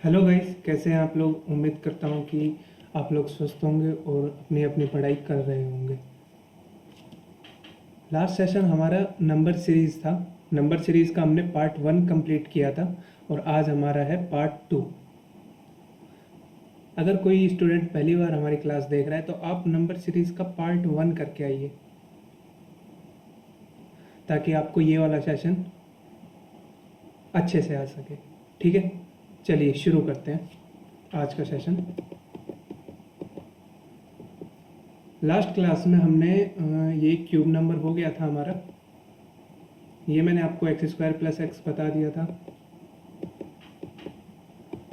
Hello guys, कैसे हैं आप लोग। उम्मीद करता हूँ कि आप लोग स्वस्थ होंगे और अपनी अपनी पढ़ाई कर रहे होंगे। लास्ट सेशन हमारा नंबर सीरीज़ था। नंबर सीरीज़ का हमने पार्ट 1 कंप्लीट किया था और आज हमारा है पार्ट 2। अगर कोई स्टूडेंट पहली बार हमारी क्लास देख रहा है तो आप नंबर सीरीज़ का पार्ट 1 करके आइए, ताकि आपको ये वाला सेशन अच्छे से आ सके। ठीक है, चलिए शुरू करते हैं आज का सेशन। लास्ट क्लास में हमने ये क्यूब नंबर हो गया था हमारा। ये मैंने आपको एक्स स्क्वायर प्लस एक्स बता दिया था।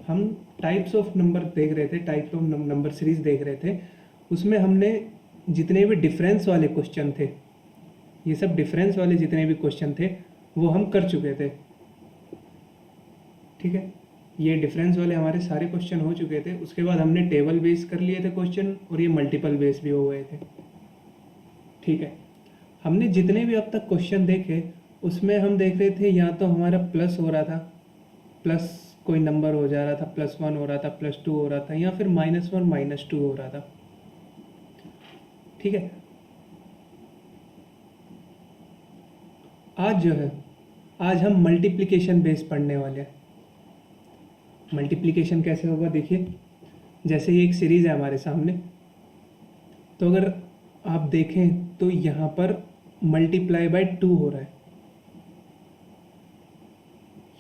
हम टाइप्स ऑफ नंबर देख रहे थे, टाइप ऑफ नंबर सीरीज देख रहे थे। उसमें हमने जितने भी डिफरेंस वाले क्वेश्चन थे, ये सब डिफरेंस वाले जितने भी क्वेश्चन थे वो हम कर चुके थे। ठीक है, ये डिफरेंस वाले हमारे सारे क्वेश्चन हो चुके थे। उसके बाद हमने टेबल बेस कर लिए थे क्वेश्चन, और ये मल्टीपल बेस भी हो गए थे। ठीक है, हमने जितने भी अब तक क्वेश्चन देखे उसमें हम देख रहे थे या तो हमारा प्लस हो रहा था, प्लस कोई नंबर हो जा रहा था, +1 हो रहा था, +2 हो रहा था, या फिर -1 -2 हो रहा था। ठीक है, आज जो है, आज हम मल्टीप्लिकेशन बेस पढ़ने वाले हैं। मल्टीप्लिकेशन कैसे होगा देखिए, जैसे ये एक सीरीज है हमारे सामने, तो अगर आप देखें तो यहाँ पर मल्टीप्लाई बाय 2 हो रहा है।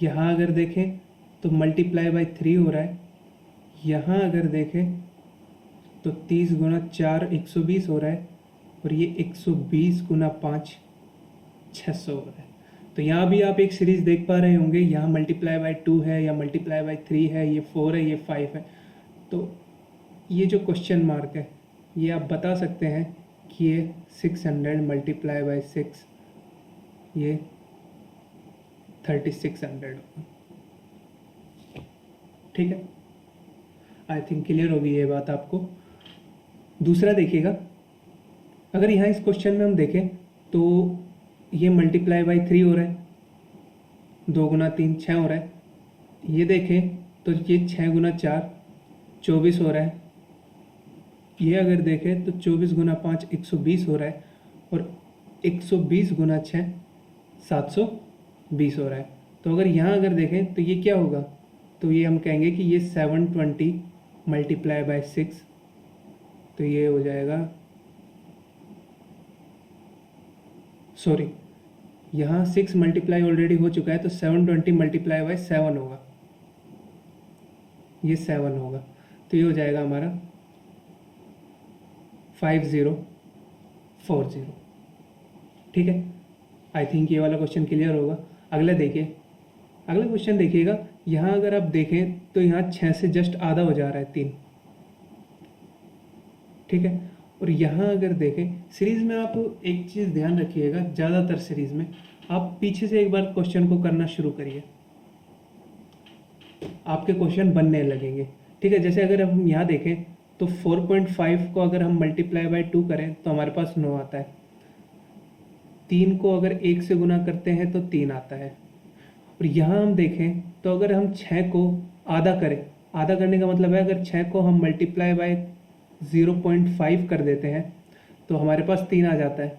यहाँ अगर देखें तो मल्टीप्लाई बाय 3 हो रहा है। यहाँ अगर देखें तो 30 गुना 4 120 हो रहा है, और ये 120 गुना 5 600 हो रहा है। तो यहाँ भी आप एक सीरीज देख पा रहे होंगे, यहाँ मल्टीप्लाई बाय 2 है या मल्टीप्लाई बाय 3 है, ये 4 है, ये 5 है। तो ये जो क्वेश्चन मार्क है ये आप बता सकते हैं कि ये 600 मल्टीप्लाई बाय 6, ये 3600 होगा। ठीक है, आई थिंक क्लियर होगी ये बात आपको। दूसरा देखिएगा, अगर यहाँ इस क्वेश्चन में हम देखें तो ये मल्टीप्लाई बाय 3 हो रहा है, 2 गुना 3 6 हो रहा है। ये देखें तो ये 6 गुना 4 24 हो रहा है। ये अगर देखें तो 24 गुना 5 120 हो रहा है, और 120 गुना 6 720 हो रहा है। तो अगर यहाँ अगर देखें तो ये क्या होगा, तो ये हम कहेंगे कि ये 720 मल्टीप्लाई बाय 6, तो ये हो जाएगा, सॉरी, यहाँ 6 मल्टीप्लाई ऑलरेडी हो चुका है, तो 720 मल्टीप्लाई बाय 7 होगा, ये 7 होगा। तो ये हो जाएगा हमारा 5040। ठीक है, आई थिंक ये वाला क्वेश्चन क्लियर होगा। अगला देखिए, अगला क्वेश्चन देखिएगा। यहाँ अगर आप देखें तो यहाँ 6 से जस्ट आधा हो जा रहा है 3। ठीक है, और यहाँ अगर देखें सीरीज़ में, आप एक चीज़ ध्यान रखिएगा, ज़्यादातर सीरीज़ में आप पीछे से एक बार क्वेश्चन को करना शुरू करिए, आपके क्वेश्चन बनने लगेंगे। ठीक है, जैसे अगर हम यहाँ देखें तो 4.5 को अगर हम मल्टीप्लाई बाय 2 करें तो हमारे पास 9 आता है। 3 को अगर 1 से गुना करते हैं तो 3 आता है। और यहाँ हम देखें तो अगर हम 6 को आधा करें, आधा करने का मतलब है अगर 6 को हम मल्टीप्लाई बाय 0.5 कर देते हैं तो हमारे पास 3 आ जाता है।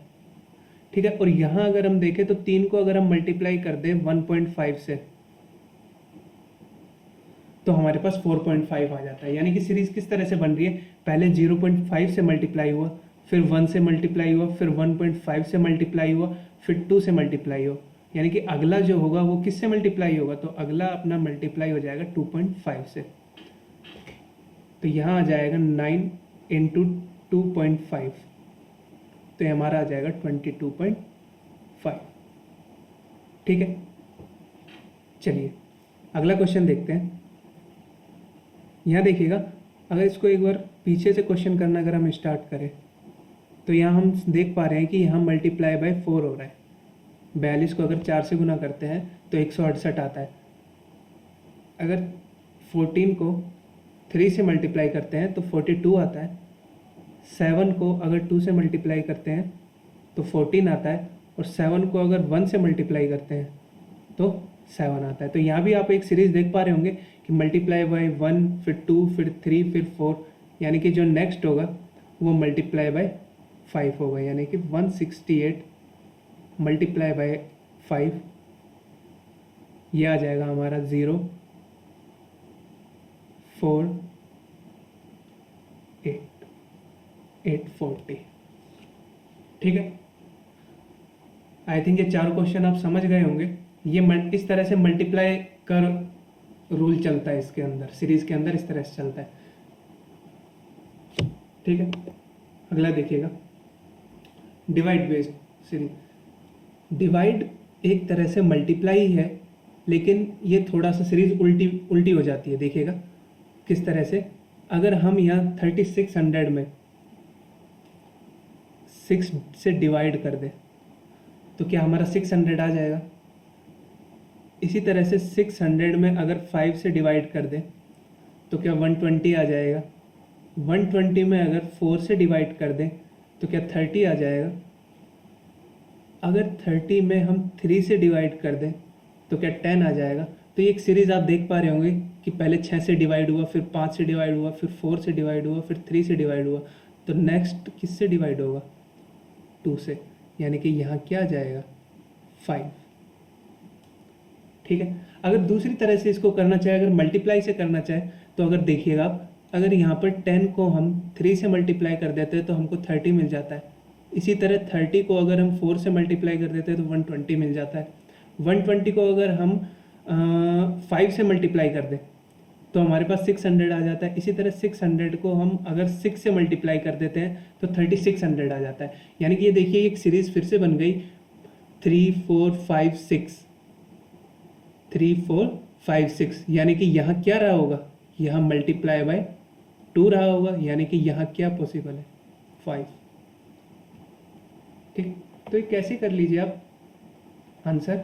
ठीक है, और यहाँ अगर हम देखें तो 3 को अगर हम मल्टीप्लाई कर दें 1.5 से तो हमारे पास 4.5 आ जाता है। यानी कि सीरीज़ किस तरह से बन रही है, पहले 0.5 से मल्टीप्लाई हुआ, फिर 1 से मल्टीप्लाई हुआ, फिर 1.5 से मल्टीप्लाई हुआ, फिर 2 से मल्टीप्लाई हुआ। यानी कि अगला जो होगा वो किससे मल्टीप्लाई होगा, तो अगला अपना मल्टीप्लाई हो जाएगा 2.5 से। तो यहाँ आ जाएगा 9 इंटू 2.5, तो ये हमारा आ जाएगा 22.5। ठीक है, चलिए अगला क्वेश्चन देखते हैं। यहाँ देखिएगा, अगर इसको एक बार पीछे से क्वेश्चन करना अगर हम स्टार्ट करें तो यहाँ हम देख पा रहे हैं कि यहाँ मल्टीप्लाई बाय 4 हो रहा है। 42 को अगर 4 से गुना करते हैं तो 168 आता है। अगर 14 को 3 से मल्टीप्लाई करते हैं तो 42 आता है। 7 को अगर 2 से मल्टीप्लाई करते हैं तो 14 आता है, और 7 को अगर 1 से मल्टीप्लाई करते हैं तो 7 आता है। तो यहाँ भी आप एक सीरीज देख पा रहे होंगे कि मल्टीप्लाई बाय 1 फिर 2 फिर 3 फिर 4, यानी कि जो नेक्स्ट होगा वो मल्टीप्लाई बाय 5 होगा, यानी कि 168 मल्टीप्लाई बाय 5, ये आ जाएगा हमारा 0 4 8 840। ठीक है, आई थिंक ये चार क्वेश्चन आप समझ गए होंगे। ये इस तरह से मल्टीप्लाई कर रूल चलता है इसके अंदर, सीरीज के अंदर इस तरह से चलता है। ठीक है, अगला देखिएगा, डिवाइड बेस्ड सीरीज। डिवाइड एक तरह से मल्टीप्लाई ही है, लेकिन ये थोड़ा सा सीरीज उल्टी हो जाती है। देखिएगा किस तरह से, अगर हम यहाँ 3600 में 6 से डिवाइड कर दें तो क्या हमारा 600 आ जाएगा। इसी तरह से 600 में अगर 5 से डिवाइड कर दें तो क्या 120 आ जाएगा। 120 में अगर 4 से डिवाइड कर दें तो क्या 30 आ जाएगा। अगर 30 में हम 3 से डिवाइड कर दें तो क्या 10 आ जाएगा। तो ये एक सीरीज़ आप देख पा रहे होंगे कि पहले 6 से डिवाइड हुआ, फिर 5 से डिवाइड हुआ, फिर 4 से डिवाइड हुआ, फिर 3 से डिवाइड हुआ, तो नेक्स्ट किससे डिवाइड होगा, 2 से, यानी कि यहाँ क्या आ जाएगा 5। ठीक है, अगर दूसरी तरह से इसको करना चाहे, अगर मल्टीप्लाई से करना चाहे, तो अगर देखिएगा आप, अगर यहाँ पर 10 को हम 3 से मल्टीप्लाई कर देते हैं तो हमको 30 मिल जाता है। इसी तरह 30 को अगर हम 4 से मल्टीप्लाई कर देते हैं तो 120 मिल जाता है। 120 को अगर हम 5 से मल्टीप्लाई कर दें तो हमारे पास 600 आ जाता है। इसी तरह 600 को हम अगर 6 से मल्टीप्लाई कर देते हैं तो 3600 आ जाता है। यानी कि ये देखिए एक सीरीज़ फिर से बन गई, 3 4 5 6, 3 4 5 6, यानी कि यहाँ क्या रहा होगा, यहाँ मल्टीप्लाई बाय 2 रहा होगा, यानी कि यहाँ क्या पॉसिबल है 5। ठीक, तो ये कैसे कर लीजिए आप, आंसर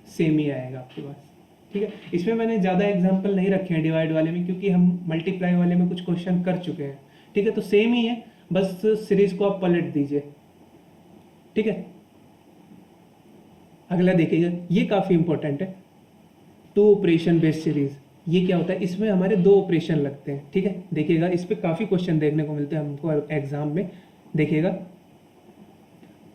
सेम ही आएगा आपके पास। ठीक है, इसमें मैंने ज़्यादा एग्जांपल नहीं रखे हैं डिवाइड वाले में, क्योंकि हम मल्टीप्लाई वाले में कुछ क्वेश्चन कर चुके हैं। ठीक है, तो सेम ही है, बस सीरीज को आप पलट दीजिए। ठीक है, अगला देखिएगा, ये काफ़ी इंपॉर्टेंट है, 2 ऑपरेशन बेस्ड सीरीज। ये क्या होता है, इसमें हमारे 2 ऑपरेशन लगते हैं। ठीक है, देखिएगा इस पर काफ़ी क्वेश्चन देखने को मिलते हैं हमको एग्जाम में। देखिएगा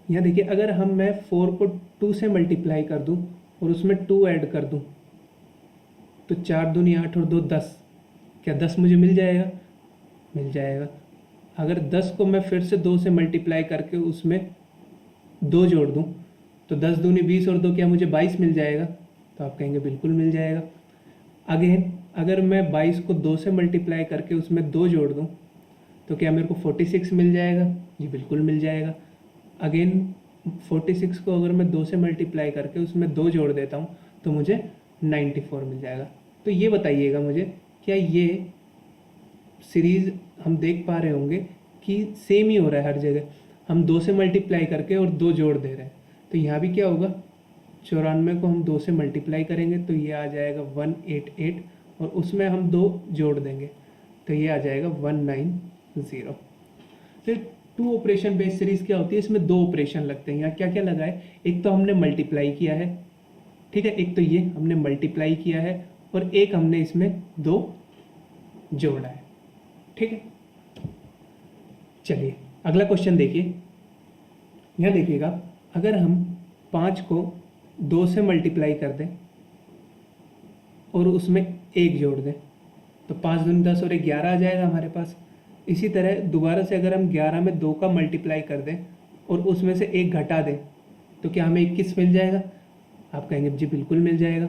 यहाँ देखिए, अगर मैं 4 को 2 से मल्टीप्लाई कर दूँ और उसमें 2 ऐड कर दूँ तो 4 दूनी 8 और 2 10, क्या 10 मुझे मिल जाएगा, मिल जाएगा। अगर 10 को मैं फिर से 2 से मल्टीप्लाई करके उसमें 2 जोड़ दूँ तो 10 दूनी 20 और 2 क्या मुझे 22 मिल जाएगा, तो आप कहेंगे बिल्कुल मिल जाएगा। अगेन अगर मैं 22 को 2 से मल्टीप्लाई करके उसमें 2 जोड़ दूँ तो क्या मेरे को 46 मिल जाएगा, जी बिल्कुल मिल जाएगा। अगेन 46 को अगर मैं 2 से मल्टीप्लाई करके उसमें 2 जोड़ देता हूँ तो मुझे 94 मिल जाएगा। तो ये बताइएगा मुझे, क्या ये सीरीज़ हम देख पा रहे होंगे कि सेम ही हो रहा है हर जगह, हम 2 से मल्टीप्लाई करके और 2 जोड़ दे रहे हैं। तो यहाँ भी क्या होगा, 94 को हम 2 से मल्टीप्लाई करेंगे तो ये आ जाएगा 188 और उसमें हम 2 जोड़ देंगे तो ये आ जाएगा 190। फिर 2 ऑपरेशन बेस्ड सीरीज क्या होती है, इसमें 2 ऑपरेशन लगते हैं। यहाँ क्या क्या लगा है, एक तो हमने मल्टीप्लाई किया है, ठीक है, एक तो ये हमने मल्टीप्लाई किया है और एक हमने इसमें 2 जोड़ा है। ठीक है, चलिए अगला क्वेश्चन देखिए। यहाँ देखिएगा, अगर हम 5 को 2 से मल्टीप्लाई कर दें और उसमें 1 जोड़ दें तो 5 दूनी 10 और 11 आ जाएगा हमारे पास। इसी तरह दोबारा से अगर हम 11 में 2 का मल्टीप्लाई कर दें और उसमें से 1 घटा दें तो क्या हमें 21 मिल जाएगा, आप कहेंगे जी बिल्कुल मिल जाएगा।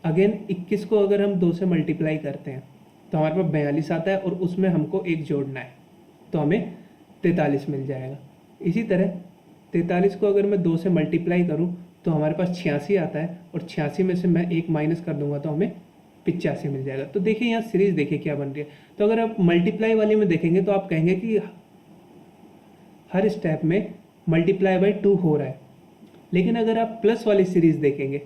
अगेन 21 को अगर हम 2 से मल्टीप्लाई करते हैं तो हमारे पास 42 आता है और उसमें हमको 1 जोड़ना है तो हमें 43 मिल जाएगा। इसी तरह 43 को अगर मैं 2 से मल्टीप्लाई करूं तो हमारे पास 86 आता है और 86 में से मैं 1 माइनस कर दूंगा तो हमें 85 मिल जाएगा। तो देखिए यहाँ सीरीज देखिए क्या बन रही है। तो अगर आप मल्टीप्लाई वाले में देखेंगे तो आप कहेंगे कि हर स्टेप में मल्टीप्लाई बाय 2 हो रहा है, लेकिन अगर आप प्लस वाली सीरीज देखेंगे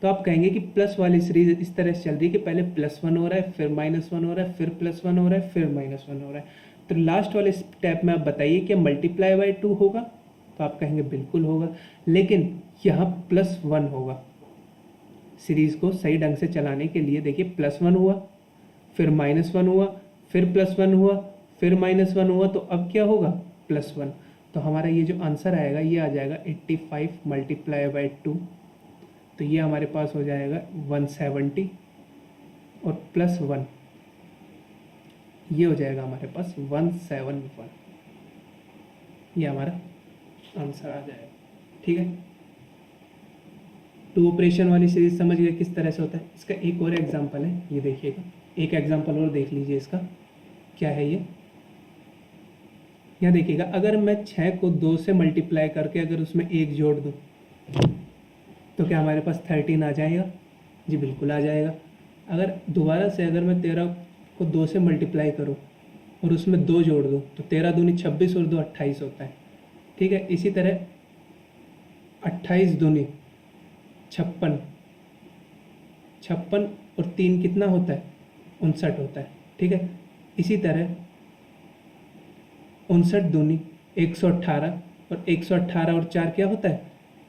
तो आप कहेंगे कि प्लस वाली सीरीज इस तरह से चल रही है कि पहले +1 हो रहा है, फिर -1 हो रहा है, फिर +1 हो रहा है, फिर -1 हो रहा है। तो लास्ट वाले स्टेप में आप बताइए कि मल्टीप्लाई बाय 2 होगा, तो आप कहेंगे बिल्कुल होगा, लेकिन यहाँ +1 होगा। सीरीज़ को सही ढंग से चलाने के लिए देखिए +1 हुआ, फिर -1 हुआ, फिर +1 हुआ, फिर -1 हुआ, तो अब क्या होगा +1। तो हमारा ये जो आंसर आएगा ये आ जाएगा 85 × 2, तो ये हमारे पास हो जाएगा 170 और +1 ये हो जाएगा हमारे पास 171, ये हमारा आंसर आ जाएगा। ठीक है, 2 ऑपरेशन वाली सीरीज समझ गए किस तरह से होता है। इसका एक और एग्जांपल है, ये देखिएगा, एक एग्जांपल और देख लीजिए। इसका क्या है ये, यहाँ देखिएगा, अगर मैं 6 को 2 से मल्टीप्लाई करके अगर उसमें 1 जोड़ दूँ तो क्या हमारे पास 13 आ जाएगा? जी बिल्कुल आ जाएगा। अगर दोबारा से अगर मैं 13 को 2 से मल्टीप्लाई करूँ और उसमें 2 जोड़ दूँ तो 13 दूनी 26 और 2 28 होता है। ठीक है, इसी तरह 28 दूनी 56, 56 और 3 कितना होता है? 59 होता है। ठीक है, इसी तरह 59 दूनी 118 और 118 और 4 क्या होता है?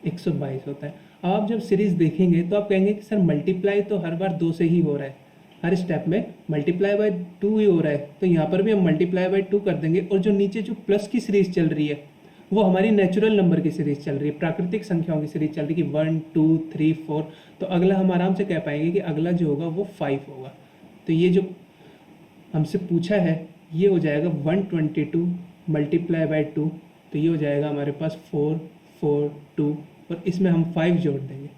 122 होता है। अब आप जब सीरीज देखेंगे तो आप कहेंगे कि सर मल्टीप्लाई तो हर बार 2 से ही हो रहा है, हर स्टेप में मल्टीप्लाई बाय 2 ही हो रहा है, तो यहाँ पर भी हम मल्टीप्लाई बाय 2 कर देंगे। और जो नीचे जो प्लस की सीरीज चल रही है वो हमारी नेचुरल नंबर की सीरीज चल रही है, प्राकृतिक संख्याओं की सीरीज चल रही है कि 1 2 3 4। तो अगला हम आराम से कह पाएंगे कि अगला जो होगा वो 5 होगा। तो ये जो हमसे पूछा है ये हो जाएगा 122 मल्टीप्लाई बाय 2, तो ये हो जाएगा हमारे पास 4 4 2 और इसमें हम 5 जोड़ देंगे।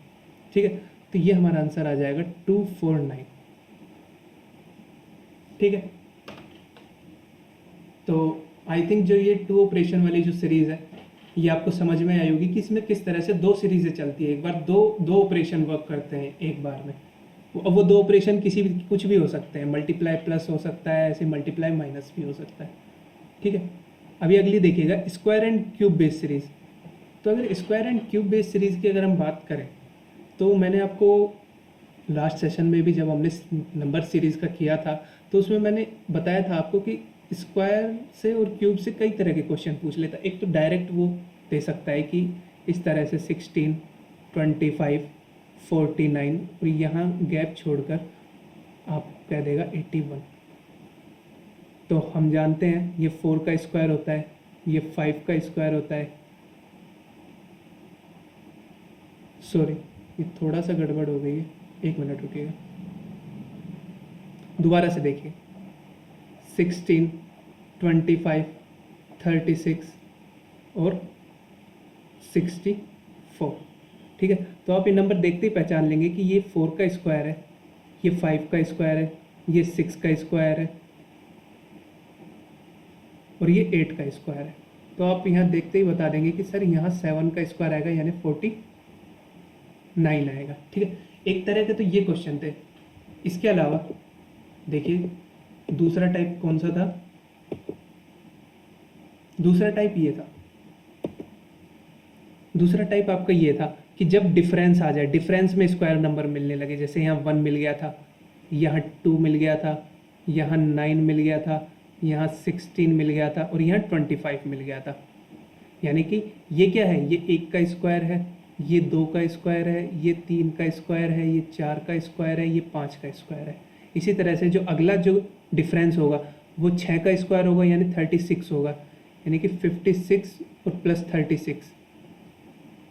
ठीक है, तो ये हमारा आंसर आ जाएगा 249। ठीक है, तो आई थिंक जो ये 2 ऑपरेशन वाली जो सीरीज़ है ये आपको समझ में आई होगी कि इसमें किस तरह से 2 सीरीज़ें चलती है, एक बार दो ऑपरेशन वर्क करते हैं एक बार में। अब वो 2 ऑपरेशन किसी भी कुछ भी हो सकते हैं, मल्टीप्लाई प्लस हो सकता है, ऐसे मल्टीप्लाई माइनस भी हो सकता है। ठीक है, अभी अगली देखिएगा square and cube base series. तो अगर square and cube base series की अगर हम बात करें तो मैंने आपको लास्ट सेशन में भी जब हमने नंबर सीरीज़ का किया था तो उसमें मैंने बताया था आपको कि स्क्वायर से और क्यूब से कई तरह के क्वेश्चन पूछ लेता। एक तो डायरेक्ट वो दे सकता है कि इस तरह से 16 25 49 और यहाँ गैप छोड़कर आप कह देगा 81। तो हम जानते हैं ये 4 का स्क्वायर होता है, ये 5 का स्क्वायर होता है। सॉरी, ये थोड़ा सा गड़बड़ हो गई है, 1 मिनट रुकिएगा, दोबारा से देखिए। 16 25 36 और 64। ठीक है, तो आप ये नंबर देखते ही पहचान लेंगे कि ये 4 का स्क्वायर है, ये 5 का स्क्वायर है, ये 6 का स्क्वायर है और ये 8 का स्क्वायर है। तो आप यहाँ देखते ही बता देंगे कि सर यहाँ 7 का स्क्वायर आएगा यानी 49 आएगा। ठीक है, एक तरह के तो ये क्वेश्चन थे। इसके अलावा देखिए दूसरा टाइप कौन सा था? दूसरा टाइप ये था, दूसरा टाइप आपका ये था कि जब डिफरेंस आ जाए, डिफरेंस में स्क्वायर नंबर मिलने लगे, जैसे यहाँ 1 मिल गया था, यहाँ 2 मिल गया था, यहाँ 9 मिल गया था, यहाँ 16 मिल गया था और यहाँ 25 मिल गया था। यानी कि ये क्या है? ये 1 का स्क्वायर है, ये 2 का स्क्वायर है, ये 3 का स्क्वायर है, ये 4 का स्क्वायर है, ये 5 का स्क्वायर है। इसी तरह से जो अगला जो डिफरेंस होगा वो 6 का स्क्वायर होगा यानी 36 होगा, यानी कि 56 और प्लस 36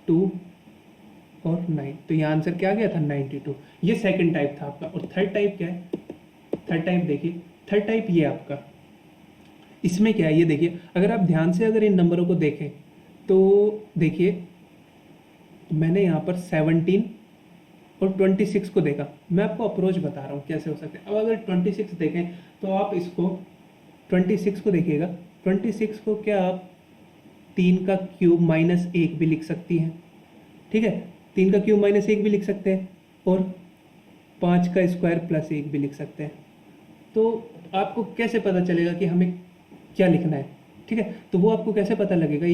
2 और 9। तो यहाँ आंसर क्या आ गया था? 92। ये सेकंड टाइप था आपका। और थर्ड टाइप क्या है? थर्ड टाइप देखिए, थर्ड टाइप ये आपका, इसमें क्या है ये देखिए, अगर आप ध्यान से अगर इन नंबरों को देखें तो देखिए मैंने यहाँ पर 17 और 26 को देखा। मैं आपको अप्रोच बता रहा हूँ कैसे हो सकते हैं। अब अगर 26 देखें तो आप इसको 26 को देखिएगा, 26 को क्या आप 3 का क्यूब माइनस 1 भी लिख सकती हैं। ठीक है, 3 का क्यूब माइनस 1 भी लिख सकते हैं और 5 का स्क्वायर प्लस 1 भी लिख सकते हैं। तो आपको कैसे पता चलेगा कि हमें क्या लिखना है? ठीक है, तो वो आपको कैसे पता लगेगा?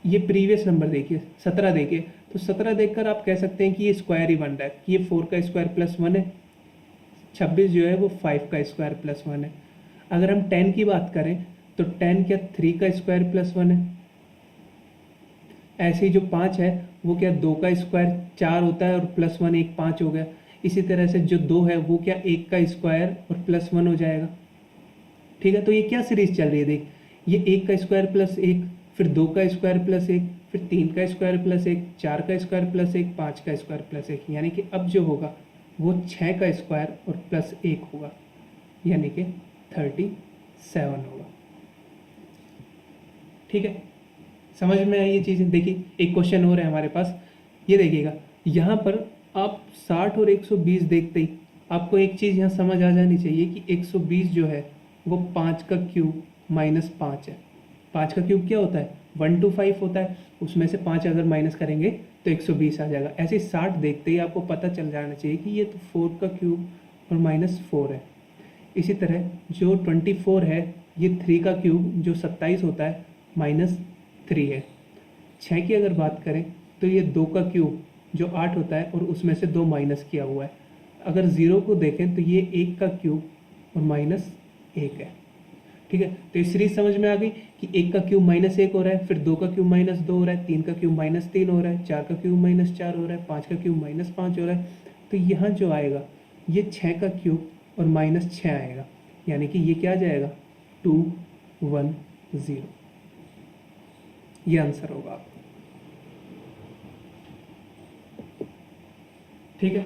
ये प्रीवियस नंबर देखिए, 17 देखिए, तो 17 देखकर आप कह सकते हैं कि ये स्क्वायर ही बन रहा है कि ये 4 का स्क्वायर प्लस 1 है, 26 जो है वो 5 का स्क्वायर प्लस 1 है। अगर हम 10 की बात करें तो 10 क्या 3 का स्क्वायर प्लस 1 है। ऐसे ही जो 5 है वो क्या 2 का स्क्वायर 4 होता है और प्लस 1 1 5 हो गया। इसी तरह से जो 2 है वो क्या 1 का स्क्वायर और प्लस 1 हो जाएगा। ठीक है, तो ये क्या सीरीज चल रही है देख, ये 1 का स्क्वायर प्लस 1, फिर 2 का स्क्वायर प्लस 1, फिर 3 का स्क्वायर प्लस 1, 4 का स्क्वायर प्लस 1, 5 का स्क्वायर प्लस 1, यानी कि अब जो होगा वो 6 का स्क्वायर और प्लस 1 होगा, यानी कि 37 होगा। ठीक है, समझ में आई ये चीज़ें। देखिए एक क्वेश्चन और है हमारे पास, ये देखिएगा, यहाँ पर आप 60 और 120 देखते ही आपको एक चीज़ यहाँ समझ आ जानी चाहिए कि 120 जो है वो 5 का क्यूब माइनस 5 है। 5 का क्यूब क्या होता है, 125 होता है, उसमें से 5 अगर माइनस करेंगे तो 120 आ जाएगा। ऐसे 60 देखते ही आपको पता चल जाना चाहिए कि ये तो 4 का क्यूब और माइनस 4 है। इसी तरह जो 24 है ये 3 का क्यूब जो 27 होता है माइनस 3 है। 6 की अगर बात करें तो ये 2 का क्यूब जो 8 होता है और उसमें से 2 माइनस किया हुआ है। अगर 0 को देखें तो ये 1 का क्यूब और माइनस 1 है। ठीक है, तो ये सीरीज समझ में आ गई कि 1 का क्यूब माइनस 1 हो रहा है, फिर 2 का क्यूब माइनस 2 हो रहा है, 3 का क्यूब माइनस 3 हो रहा है, 4 का क्यूब माइनस 4 हो रहा है, 5 का क्यूब माइनस 5 हो रहा है। तो यहाँ जो आएगा ये 6 का क्यूब और माइनस 6 आएगा, यानी कि ये क्या आ जाएगा 210, ये आंसर होगा आपका। ठीक है,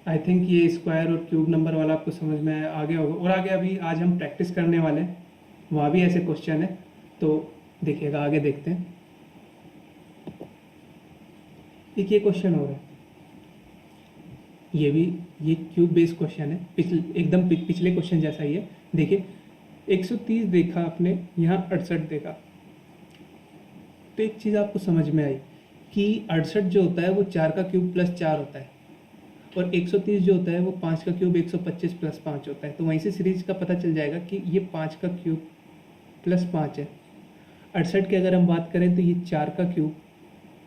आई थिंक ये स्क्वायर और क्यूब नंबर वाला आपको समझ में आ गया होगा। और आगे अभी आज हम प्रैक्टिस करने वाले हैं, वहाँ भी ऐसे क्वेश्चन है, तो देखिएगा आगे देखते हैं। एक ये क्वेश्चन हो रहा है, ये क्यूब बेस्ड क्वेश्चन है, एकदम पिछले क्वेश्चन जैसा ही है। देखिए 130 देखा आपने, यहाँ 68 देखा, तो एक चीज़ आपको समझ में आई कि 68 जो होता है वो 4 का क्यूब प्लस 4 होता है, और 130 जो होता है वो 5 का क्यूब 125 प्लस 5 होता है। तो वहीं से सीरीज का पता चल जाएगा कि ये 5 का क्यूब प्लस 5 है। 68 की अगर हम बात करें तो ये 4 का क्यूब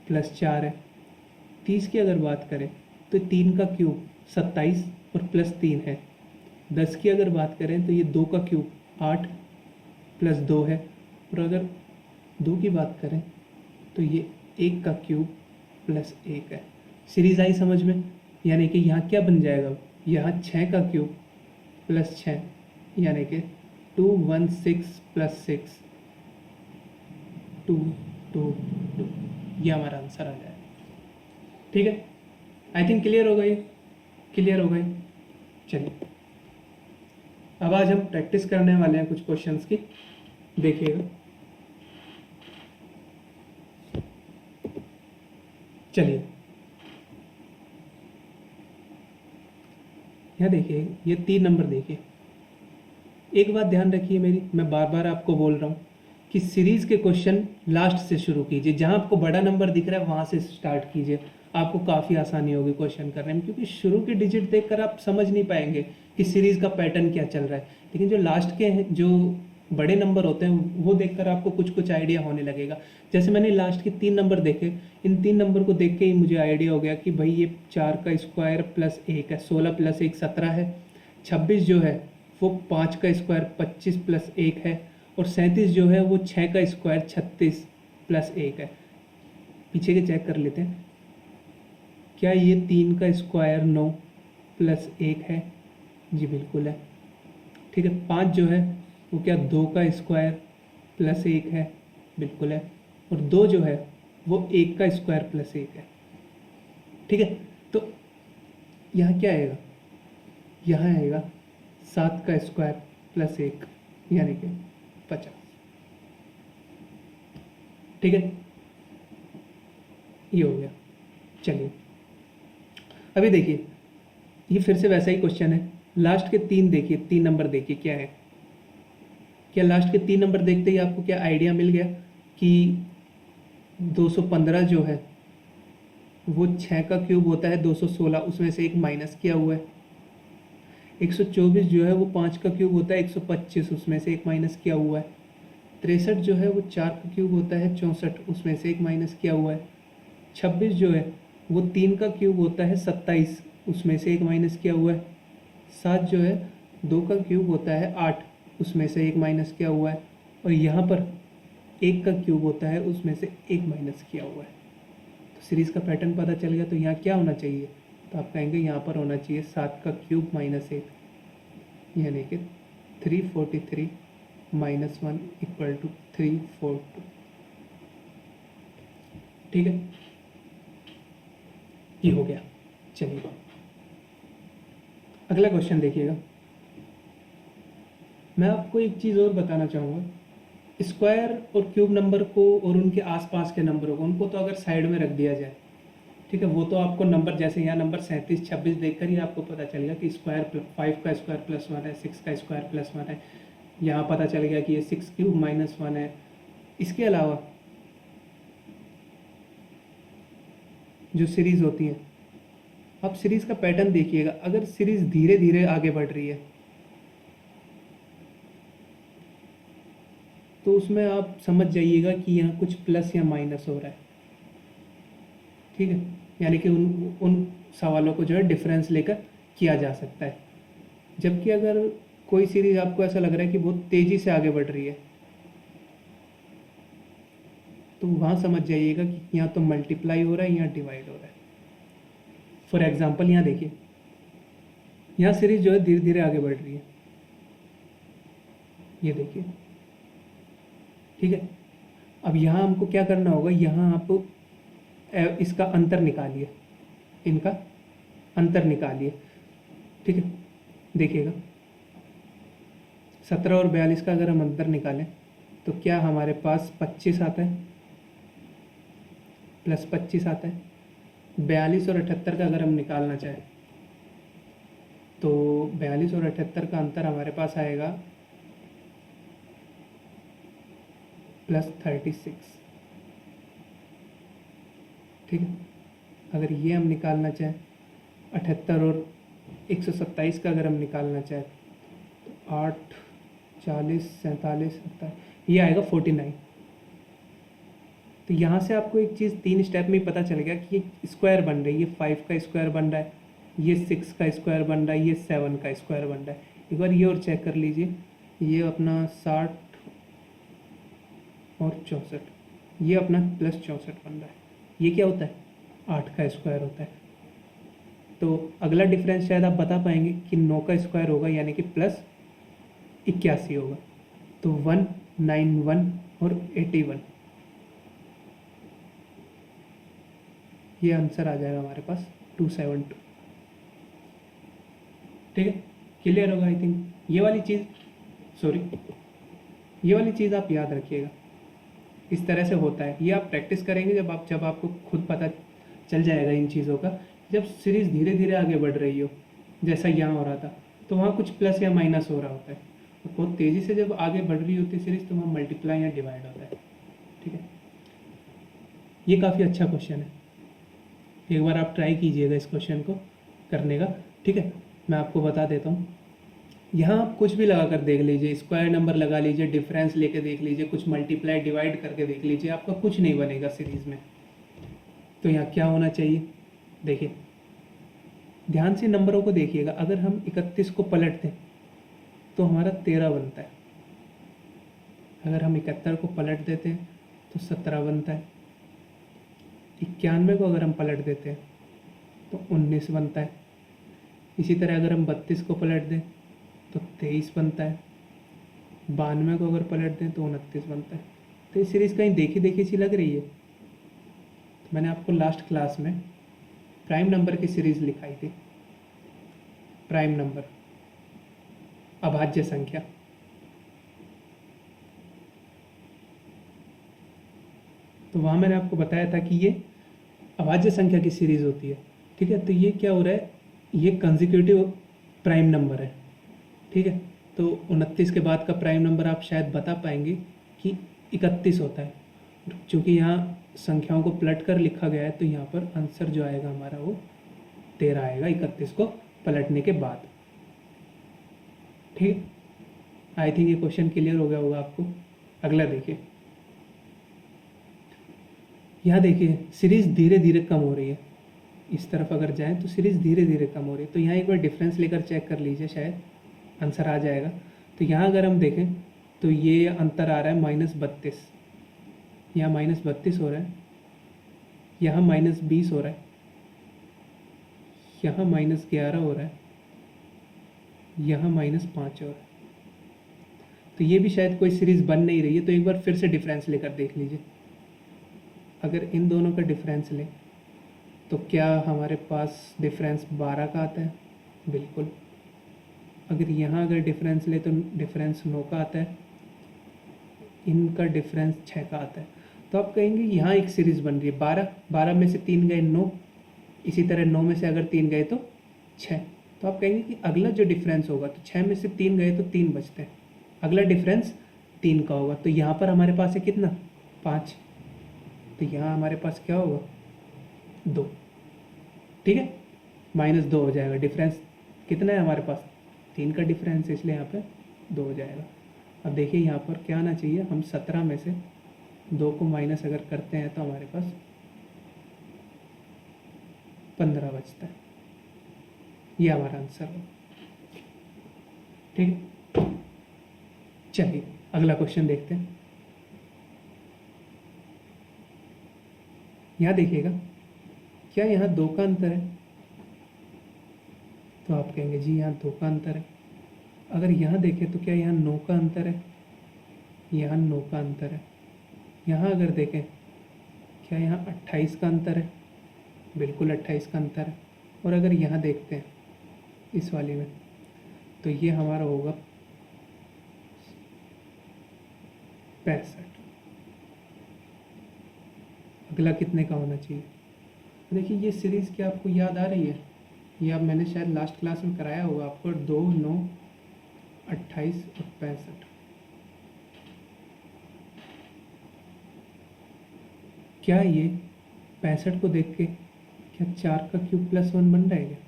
प्लस 4 है। 30 की अगर बात करें तो 3 का क्यूब 27 और प्लस 3 है। 10 की अगर बात करें तो ये 2 का क्यूब 8 प्लस 2 है। और अगर 2 की बात करें तो ये 1 का क्यूब प्लस 1 है। सीरीज आई समझ में, यानी कि यहाँ क्या बन जाएगा, यहाँ 6 का क्यूब प्लस 6, यानी कि 216 प्लस 6 2 2 2, ये हमारा आंसर आ जाएगा। ठीक है, आई थिंक क्लियर हो गई, क्लियर हो गई। चलिए अब आज हम प्रैक्टिस करने वाले हैं कुछ क्वेश्चंस की, देखिएगा। चलिए यहाँ देखिए, ये 3 नंबर देखिए। एक बात ध्यान रखिए मेरी, मैं बार बार आपको बोल रहा हूँ कि सीरीज के क्वेश्चन लास्ट से शुरू कीजिए, जहाँ आपको बड़ा नंबर दिख रहा है वहाँ से स्टार्ट कीजिए, आपको काफ़ी आसानी होगी क्वेश्चन करने में, क्योंकि शुरू के डिजिट देखकर आप समझ नहीं पाएंगे कि सीरीज का पैटर्न क्या चल रहा है। लेकिन जो लास्ट के हैं, जो बड़े नंबर होते हैं, वो देखकर आपको कुछ कुछ आइडिया होने लगेगा। जैसे मैंने लास्ट के 3 नंबर देखे, इन 3 नंबर को देख के ही मुझे आइडिया हो गया कि भाई ये 4 का स्क्वायर प्लस 1 है, 16 प्लस 1 17 है। 26 जो है वो 5 का स्क्वायर 25 प्लस 1 है, और 37 जो है वो 6 का स्क्वायर 36 प्लस 1 है। पीछे के चेक कर लेते हैं, क्या ये 3 का स्क्वायर 9 प्लस 1 है? जी बिल्कुल है। ठीक है, 5 जो है वो क्या 2 का स्क्वायर प्लस 1 है? बिल्कुल है। और 2 जो है वो 1 का स्क्वायर प्लस 1 है। ठीक है, तो यहाँ क्या आएगा, यहाँ आएगा 7 का स्क्वायर प्लस 1, यानी कि 50। ठीक है, ये हो गया। चलिए अभी देखिए, ये फिर से वैसा ही क्वेश्चन है। लास्ट के 3 देखिए, 3 नंबर देखिए क्या है। क्या लास्ट के 3 नंबर देखते ही आपको क्या आइडिया मिल गया कि 215 जो है वो 6 का क्यूब होता है 216, उसमें से 1 माइनस किया हुआ है। 124 जो है वो 5 का क्यूब होता है 125, उसमें से 1 माइनस किया हुआ है। 63 जो है वो 4 का क्यूब होता है 64, उसमें से 1 माइनस किया हुआ है। 26 जो है वो 3 का क्यूब होता है 27, उसमें से 1 माइनस किया हुआ है। 7 जो है 2 का क्यूब होता है 8, उसमें से 1 माइनस किया हुआ है। और यहाँ पर 1 का क्यूब होता है, उसमें से 1 माइनस किया हुआ है। तो सीरीज़ का पैटर्न पता चल गया। तो यहाँ क्या होना चाहिए, तो आप कहेंगे यहाँ पर होना चाहिए 7 का क्यूब माइनस 1, यानी कि 343 माइनस 1 इक्वल टू 342। ठीक है, ये हो गया। चलिए अगला क्वेश्चन देखिएगा। मैं आपको एक चीज़ और बताना चाहूँगा, स्क्वायर और क्यूब नंबर को और उनके आसपास के नंबरों को, उनको तो अगर साइड में रख दिया जाए, ठीक है, वो तो आपको नंबर, जैसे यहाँ नंबर 37 26 देखकर ही आपको पता चल गया कि स्क्वायर 5 का स्क्वायर प्लस 1 है, 6 का स्क्वायर प्लस 1 है। यहाँ पता चल गया कि ये 6 क्यूब माइनस 1 है। इसके अलावा जो सीरीज़ होती है, आप सीरीज़ का पैटर्न देखिएगा। अगर सीरीज़ धीरे धीरे आगे बढ़ रही है तो उसमें आप समझ जाइएगा कि यहाँ कुछ प्लस या माइनस हो रहा है। ठीक है, यानी कि उन उन सवालों को जो है डिफरेंस लेकर किया जा सकता है। जबकि अगर कोई सीरीज आपको ऐसा लग रहा है कि बहुत तेज़ी से आगे बढ़ रही है, तो वहाँ समझ जाइएगा कि यहाँ तो मल्टीप्लाई हो रहा है, यहाँ डिवाइड हो रहा है। फॉर एग्जाम्पल यहाँ देखिए, यहाँ सीरीज जो है धीरे धीरे आगे बढ़ रही है, ये देखिए। ठीक है, अब यहाँ हमको क्या करना होगा, यहाँ आप इसका अंतर निकालिए, इनका अंतर निकालिए। ठीक है, देखिएगा 17 और 42 का अगर हम अंतर निकालें तो क्या हमारे पास 25 आता है, प्लस 25 आता है। 42 और 78 का अगर हम निकालना चाहें तो 42 और 78 का अंतर हमारे पास आएगा प्लस 36। ठीक है, अगर ये हम निकालना चाहें 78 और 127 का अगर हम निकालना चाहें तो 8 40 47 27, ये आएगा 49। तो यहाँ से आपको एक चीज़ 3 स्टेप में पता चल गया कि ये स्क्वायर बन रही है, ये 5 का स्क्वायर बन रहा है, ये 6 का स्क्वायर बन रहा है, ये 7 का स्क्वायर बन रहा है। एक बार ये और चेक कर लीजिए, ये अपना 60 और 64, ये अपना प्लस 64 बन रहा है। ये क्या होता है, 8 का स्क्वायर होता है। तो अगला डिफरेंस शायद आप बता पाएंगे कि 9 का स्क्वायर होगा, यानी कि प्लस 81 होगा। तो 191 और 81, ये आंसर आ जाएगा हमारे पास 272। ठीक है, क्लियर होगा आई थिंक। ये वाली चीज़ आप याद रखिएगा, इस तरह से होता है। ये आप प्रैक्टिस करेंगे जब आपको खुद पता चल जाएगा इन चीज़ों का। जब सीरीज़ धीरे धीरे आगे बढ़ रही हो, जैसा यहाँ हो रहा था, तो वहाँ कुछ प्लस या माइनस हो रहा होता है। बहुत तेज़ी से जब आगे बढ़ रही होती है सीरीज़, तो वहाँ मल्टीप्लाई या डिवाइड होता है। ठीक है, ये काफ़ी अच्छा क्वेश्चन है, एक बार आप ट्राई कीजिएगा इस क्वेश्चन को करने का। ठीक है, मैं आपको बता देता हूँ, यहाँ आप कुछ भी लगा कर देख लीजिए, स्क्वायर नंबर लगा लीजिए, डिफरेंस लेके देख लीजिए, कुछ मल्टीप्लाई डिवाइड करके देख लीजिए, आपका कुछ नहीं बनेगा सीरीज़ में। तो यहाँ क्या होना चाहिए, देखिए ध्यान से नंबरों को देखिएगा। अगर हम 31 को पलट दें तो हमारा 13 बनता है। अगर हम 71 को पलट देते हैं तो 17 बनता है। 91 को अगर हम पलट देते हैं तो 19 बनता है। इसी तरह अगर हम 32 को पलट दें तो 23 बनता है। 92 को अगर पलट दें तो 29 बनता है। तो ये सीरीज़ कहीं देखी देखी सी लग रही है। तो मैंने आपको लास्ट क्लास में प्राइम नंबर की सीरीज़ लिखाई थी, प्राइम नंबर, अभाज्य संख्या। तो वहाँ मैंने आपको बताया था कि ये अभाज्य संख्या की सीरीज़ होती है। ठीक है, तो ये क्या हो रहा है, ये कंसेक्यूटिव प्राइम नंबर है। ठीक है, तो 29 के बाद का प्राइम नंबर आप शायद बता पाएंगे कि 31 होता है। क्योंकि यहाँ संख्याओं को पलट कर लिखा गया है, तो यहाँ पर आंसर जो आएगा हमारा वो 13 आएगा 31 को पलटने के बाद। ठीक, आई थिंक ये क्वेश्चन क्लियर हो गया होगा आपको। अगला देखिए, यहाँ देखिए सीरीज़ धीरे धीरे कम हो रही है। इस तरफ अगर जाएं तो सीरीज़ धीरे धीरे कम हो रही है। तो यहाँ एक बार डिफरेंस लेकर चेक कर लीजिए, शायद आंसर आ जाएगा। तो यहाँ अगर हम देखें तो ये अंतर आ रहा है -32, यहाँ -32 हो रहा है, यहाँ -20 हो रहा है, यहाँ -11 हो रहा है, यहाँ -5 हो रहा है, तो ये भी शायद कोई सीरीज़ बन नहीं रही है। तो एक बार फिर से डिफरेंस लेकर देख लीजिए। अगर इन दोनों का डिफरेंस लें तो क्या हमारे पास डिफरेंस 12 का आता है? बिल्कुल। अगर यहाँ अगर डिफरेंस ले तो डिफरेंस 9 का आता है, इनका डिफरेंस 6 का आता है। तो आप कहेंगे यहाँ एक सीरीज़ बन रही है 12, 12 में से 3 गए 9, इसी तरह 9 में से अगर 3 गए तो 6। तो आप कहेंगे कि अगला जो डिफरेंस होगा, तो 6 में से 3 गए तो 3 बचते हैं, अगला डिफरेंस 3 का होगा। तो यहाँ पर हमारे पास है कितना? 5। तो यहाँ हमारे पास क्या होगा? 2। ठीक है, -2 हो जाएगा। डिफरेंस कितना है हमारे पास? 3 का डिफरेंस है, इसलिए यहाँ पे 2 हो जाएगा। अब देखिए यहाँ पर क्या आना चाहिए, हम 17 में से 2 को माइनस अगर करते हैं तो हमारे पास 15 बचता है। ये हमारा आंसर है। ठीक है, चलिए अगला क्वेश्चन देखते हैं। यहाँ देखिएगा, क्या यहाँ 2 का अंतर है? तो आप कहेंगे जी यहाँ 2 का अंतर है। अगर यहाँ देखें तो क्या यहाँ 9 का अंतर है? यहाँ 9 का अंतर है। यहाँ अगर देखें, क्या यहाँ 28 का अंतर है? बिल्कुल 28 का अंतर है। और अगर यहाँ देखते हैं इस वाली में, तो ये हमारा होगा 65। अगला कितने का होना चाहिए? देखिए ये सीरीज़ क्या आपको याद आ रही है? ये अब मैंने शायद लास्ट क्लास में कराया होगा आपको। 2, 9, 28 और 65। क्या ये 65 को देख के क्या 4 का क्यूब प्लस 1 बन रहा है क्या?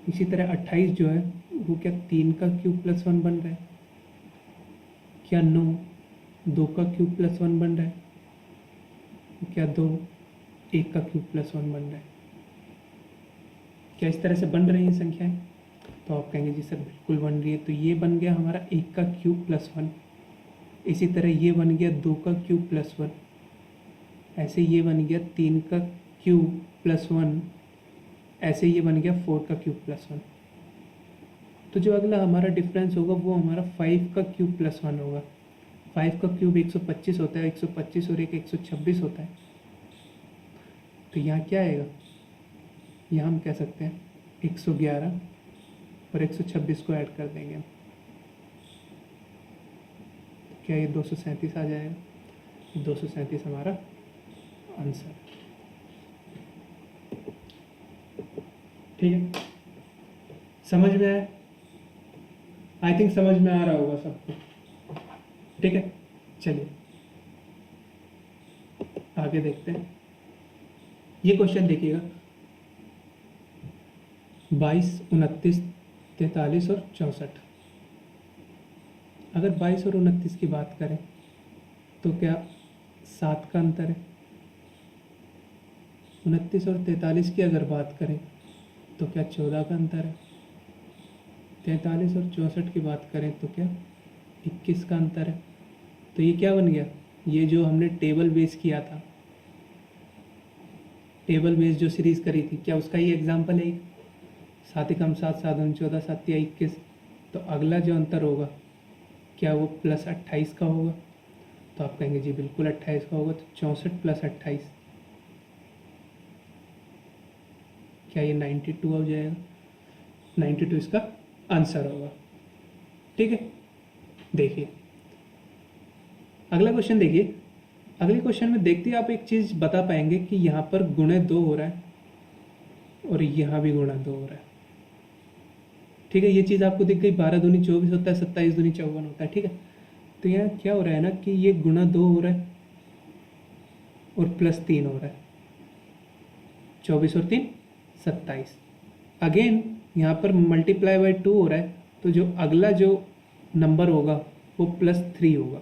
इसी तरह 28 जो है वो क्या 3 का क्यूब प्लस 1 बन रहा है? क्या 9 2 का क्यूब प्लस 1 बन रहा है? क्या 2 1 का क्यूब प्लस 1 बन रहा है? क्या इस तरह से बन रही हैं संख्याएं? तो आप कहेंगे जी सर बिल्कुल बन रही है। तो ये बन गया हमारा 1 का क्यूब प्लस 1, इसी तरह ये बन गया 2 का क्यूब प्लस 1, ऐसे ये बन गया 3 का क्यूब प्लस 1, ऐसे ये बन गया 4 का क्यूब प्लस 1। तो जो अगला हमारा डिफरेंस होगा वो हमारा 5 का क्यूब प्लस 1 होगा। 5 का क्यूब 125 होता है, 125 और एक 126 होता है। तो यहाँ क्या आएगा? यहाँ हम कह सकते हैं 111 और 126 को ऐड कर देंगे। क्या ये 237 आ जाएगा? 237 हमारा आंसर। ठीक है, समझ में आया? आई थिंक समझ में आ रहा होगा सबको। ठीक है, चलिए आगे देखते हैं। ये क्वेश्चन देखिएगा, 22, 29, 43 और 64। अगर 22 और 29 की बात करें तो क्या 7 का अंतर है? 29 और 43 की अगर बात करें तो क्या 14 का अंतर है? 43 और 64 की बात करें तो क्या 21 का अंतर है? तो ये क्या बन गया? ये जो हमने टेबल बेस किया था, टेबल बेस जो सीरीज करी थी, क्या उसका ही एग्जाम्पल है? 7 एकम 7, 7 दूनी 14, 7 तिया 21। तो अगला जो अंतर होगा क्या वो प्लस 28 का होगा? तो आप कहेंगे जी बिल्कुल 28 का होगा। तो 64 प्लस 28, क्या ये 92 हो जाएगा? 92 इसका आंसर होगा। ठीक है, देखिए अगला क्वेश्चन देखिए। अगले क्वेश्चन में देखते ही आप एक चीज़ बता पाएंगे कि यहाँ पर गुणे 2 हो रहा है और यहाँ भी गुणा 2 हो रहा है। ठीक है, ये चीज़ आपको दिख गई। 12 दूनी 24 होता है, 27 दूनी 54 होता है। ठीक है, तो यहाँ क्या हो रहा है ना कि ये गुणा 2 हो रहा है और प्लस 3 हो रहा है। 24 और 3 27। अगेन यहाँ पर मल्टीप्लाई बाई 2 हो रहा है, तो जो अगला जो नंबर होगा वो प्लस 3 होगा।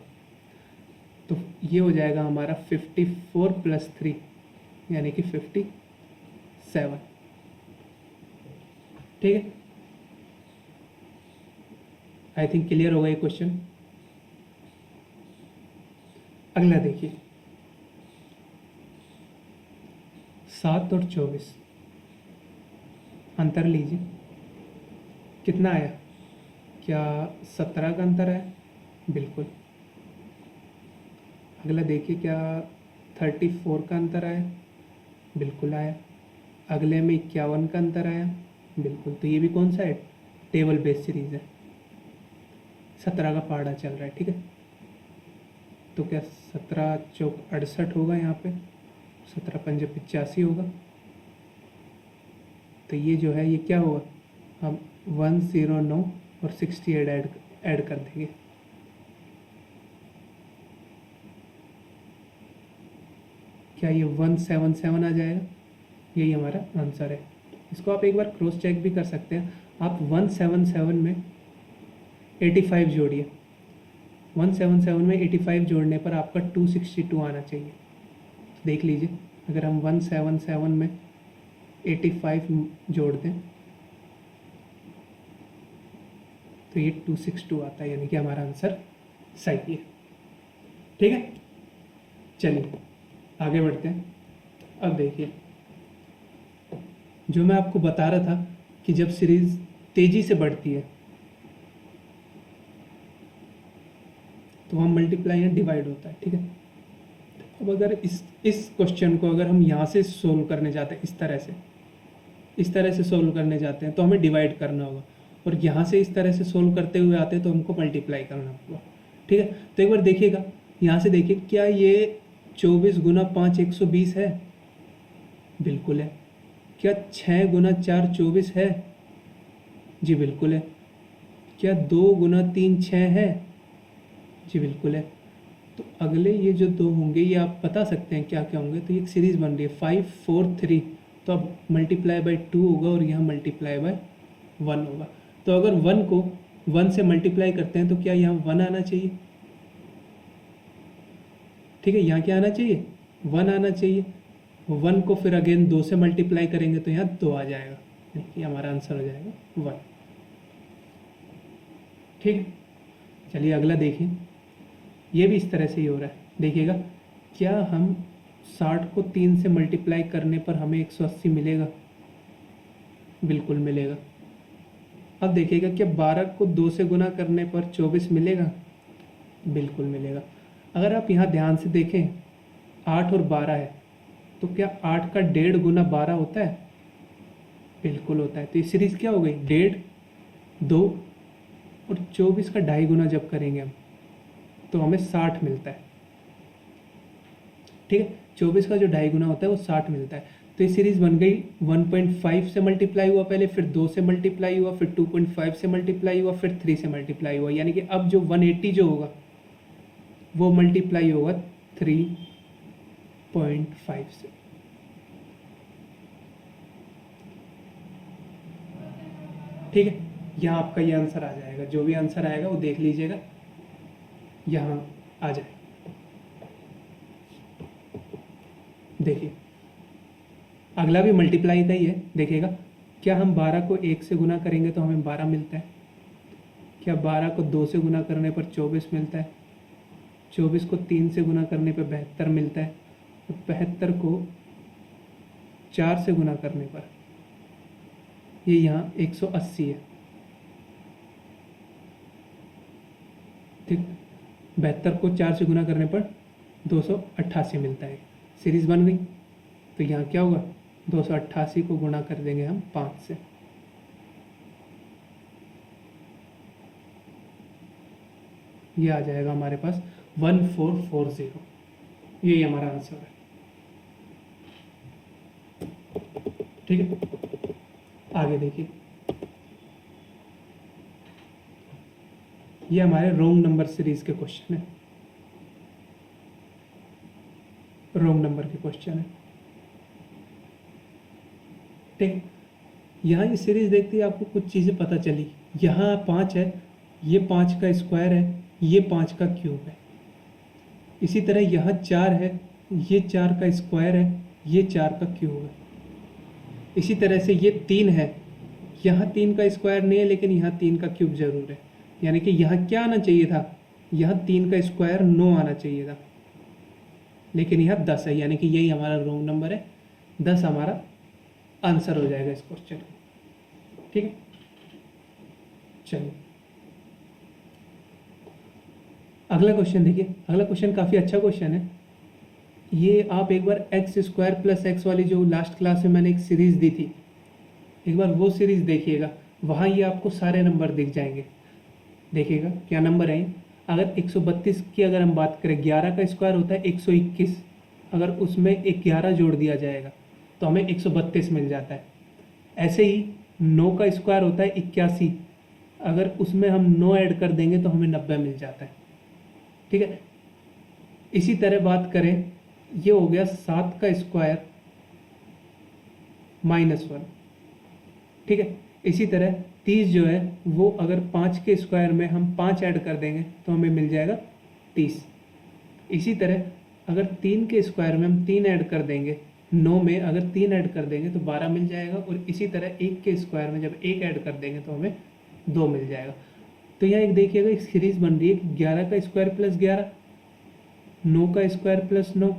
तो ये हो जाएगा हमारा 54 प्लस 3 यानी कि 57। ठीक है, आई थिंक क्लियर होगा ये क्वेश्चन। अगला देखिए, 7 और 24। अंतर लीजिए, कितना आया? क्या 17 का अंतर है? बिल्कुल। अगला देखिए, क्या 34 का अंतर आया? बिल्कुल आया। अगले में 51 का अंतर आया? बिल्कुल। तो ये भी कौन सा है? टेबल बेस्ड सीरीज है। 17 का पहाड़ा चल रहा है, ठीक है। तो क्या 17 चौक 68 होगा यहाँ पे, 17 पंजे 85 होगा। तो ये जो है ये क्या होगा, हम 109 और 68 ऐड कर देंगे। क्या ये 177 आ जाएगा? यही हमारा आंसर है। इसको आप एक बार क्रॉस चेक भी कर सकते हैं। आप 177 में 85 जोड़िए, 177 में 85 जोड़ने पर आपका 262 आना चाहिए। देख लीजिए, अगर हम 177 में 85 जोड़ दें तो ये 262 आता है, यानी कि हमारा आंसर सही है। ठीक है, चलिए आगे बढ़ते हैं। अब देखिए, जो मैं आपको बता रहा था कि जब सीरीज तेजी से बढ़ती है तो वहाँ मल्टीप्लाई या डिवाइड होता है, ठीक है। अब अगर इस क्वेश्चन को अगर हम यहाँ से सोल्व करने जाते हैं, इस तरह से सोल्व करने जाते हैं तो हमें डिवाइड करना होगा, और यहाँ से इस तरह से सोल्व करते हुए आते हैं तो हमको मल्टीप्लाई करना होगा, ठीक है। तो एक बार देखिएगा, यहाँ से देखिए, क्या ये 24 गुना 5 120 है? बिल्कुल है। क्या 6 गुना 4 24 है? जी बिल्कुल है। क्या 2 गुना 3 6 है? जी बिल्कुल है। तो अगले ये जो दो होंगे ये आप बता सकते हैं क्या क्या होंगे। तो एक सीरीज बन रही है 5 4 3, तो अब मल्टीप्लाई बाय 2 होगा और यहाँ मल्टीप्लाई बाय 1 होगा। तो अगर 1 को 1 से मल्टीप्लाई करते हैं तो क्या यहाँ 1 आना चाहिए? ठीक है, यहाँ क्या आना चाहिए? 1 आना चाहिए। 1 को फिर अगेन 2 से मल्टीप्लाई करेंगे तो यहाँ 2 आ जाएगा, ये हमारा आंसर हो जाएगा 1। ठीक है, चलिए अगला देखिए। ये भी इस तरह से ही हो रहा है, देखिएगा। क्या हम 60 को 3 से मल्टीप्लाई करने पर हमें 180 मिलेगा? बिल्कुल मिलेगा। अब देखिएगा, क्या 12 को 2 से गुना करने पर 24 मिलेगा? बिल्कुल मिलेगा। अगर आप यहाँ ध्यान से देखें, 8 और 12 है, तो क्या 8 का 1.5 गुना 12 होता है? बिल्कुल होता है। तो ये सीरीज क्या हो गई? 1.5 2 और 24 का 2.5 गुना जब करेंगे हम तो हमें 60 मिलता है, ठीक है। 24 का जो 2.5 गुना होता है वो 60 मिलता है। तो ये सीरीज बन गई 1.5 से मल्टीप्लाई हुआ पहले, फिर 2 से मल्टीप्लाई हुआ, फिर 2.5 से मल्टीप्लाई हुआ, फिर 3 से मल्टीप्लाई हुआ, यानी कि अब जो 180 जो होगा वो मल्टीप्लाई होगा 3.5 से। ठीक है, यहाँ आपका ये आंसर आ जाएगा। जो भी आंसर आएगा वो देख लीजिएगा, यहाँ आ जाए। देखिए अगला भी मल्टीप्लाई का ही है। देखिएगा, क्या हम 12 को 1 से गुना करेंगे तो हमें 12 मिलता है? क्या 12 को 2 से गुना करने पर 24 मिलता है? 24 को 3 से गुना करने पर 72 मिलता है, और 72 को 4 से गुना करने पर ये यहाँ 180 है, ठीक। 72 को 4 से गुना करने पर 288 मिलता है। सीरीज बन गई। तो यहाँ क्या होगा? 288 को गुणा कर देंगे हम 5 से, ये आ जाएगा हमारे पास 1440। यही हमारा आंसर है, ठीक है। आगे देखिए, ये हमारे रोंग नंबर सीरीज के क्वेश्चन है, रोंग नंबर के क्वेश्चन है, ठीक। यहाँ ये सीरीज देखते ही आपको कुछ चीज़ें पता चली। यहाँ 5 है, ये 5 का स्क्वायर है, ये 5 का क्यूब है। इसी तरह यहाँ 4 है, ये 4 का स्क्वायर है, ये 4 का क्यूब है। इसी तरह से ये 3 है, यहाँ 3 का स्क्वायर नहीं है लेकिन यहाँ 3 का क्यूब जरूर है। यानी कि यहाँ क्या आना चाहिए था? यहाँ 3 का स्क्वायर 9 आना चाहिए था, लेकिन यहाँ 10 है, यानी कि यही हमारा रोंग नंबर है। 10 हमारा आंसर हो जाएगा इस क्वेश्चन का, ठीक है, चलिए अगला क्वेश्चन देखिए। अगला क्वेश्चन काफ़ी अच्छा क्वेश्चन है। ये आप एक बार एक्स स्क्वायर प्लस एक्स वाली जो लास्ट क्लास में मैंने एक सीरीज़ दी थी, एक बार वो सीरीज़ देखिएगा, वहाँ ये आपको सारे नंबर दिख जाएंगे। देखिएगा क्या नंबर है ये। अगर 132 की अगर हम बात करें, 11 का स्क्वायर होता है 121, अगर उसमें एक 11 जोड़ दिया जाएगा तो हमें 132 मिल जाता है। ऐसे ही 9 का स्क्वायर होता है 81, अगर उसमें हम 9 ऐड कर देंगे तो हमें 90 मिल जाता है। ठीक है, इसी तरह बात करें, ये हो गया 7 का स्क्वायर -1। ठीक है, इसी तरह 30 जो है वो अगर 5 के स्क्वायर में हम 5 ऐड कर देंगे तो हमें मिल जाएगा 30। इसी तरह अगर 3 के स्क्वायर में हम 3 ऐड कर देंगे, 9 में अगर 3 ऐड कर देंगे तो 12 मिल जाएगा। और इसी तरह 1 के स्क्वायर में जब 1 ऐड कर देंगे तो हमें 2 मिल जाएगा। तो यहाँ एक देखिएगा एक सीरीज बन रही है, 11 का स्क्वायर प्लस 11, 9 का स्क्वायर प्लस 9,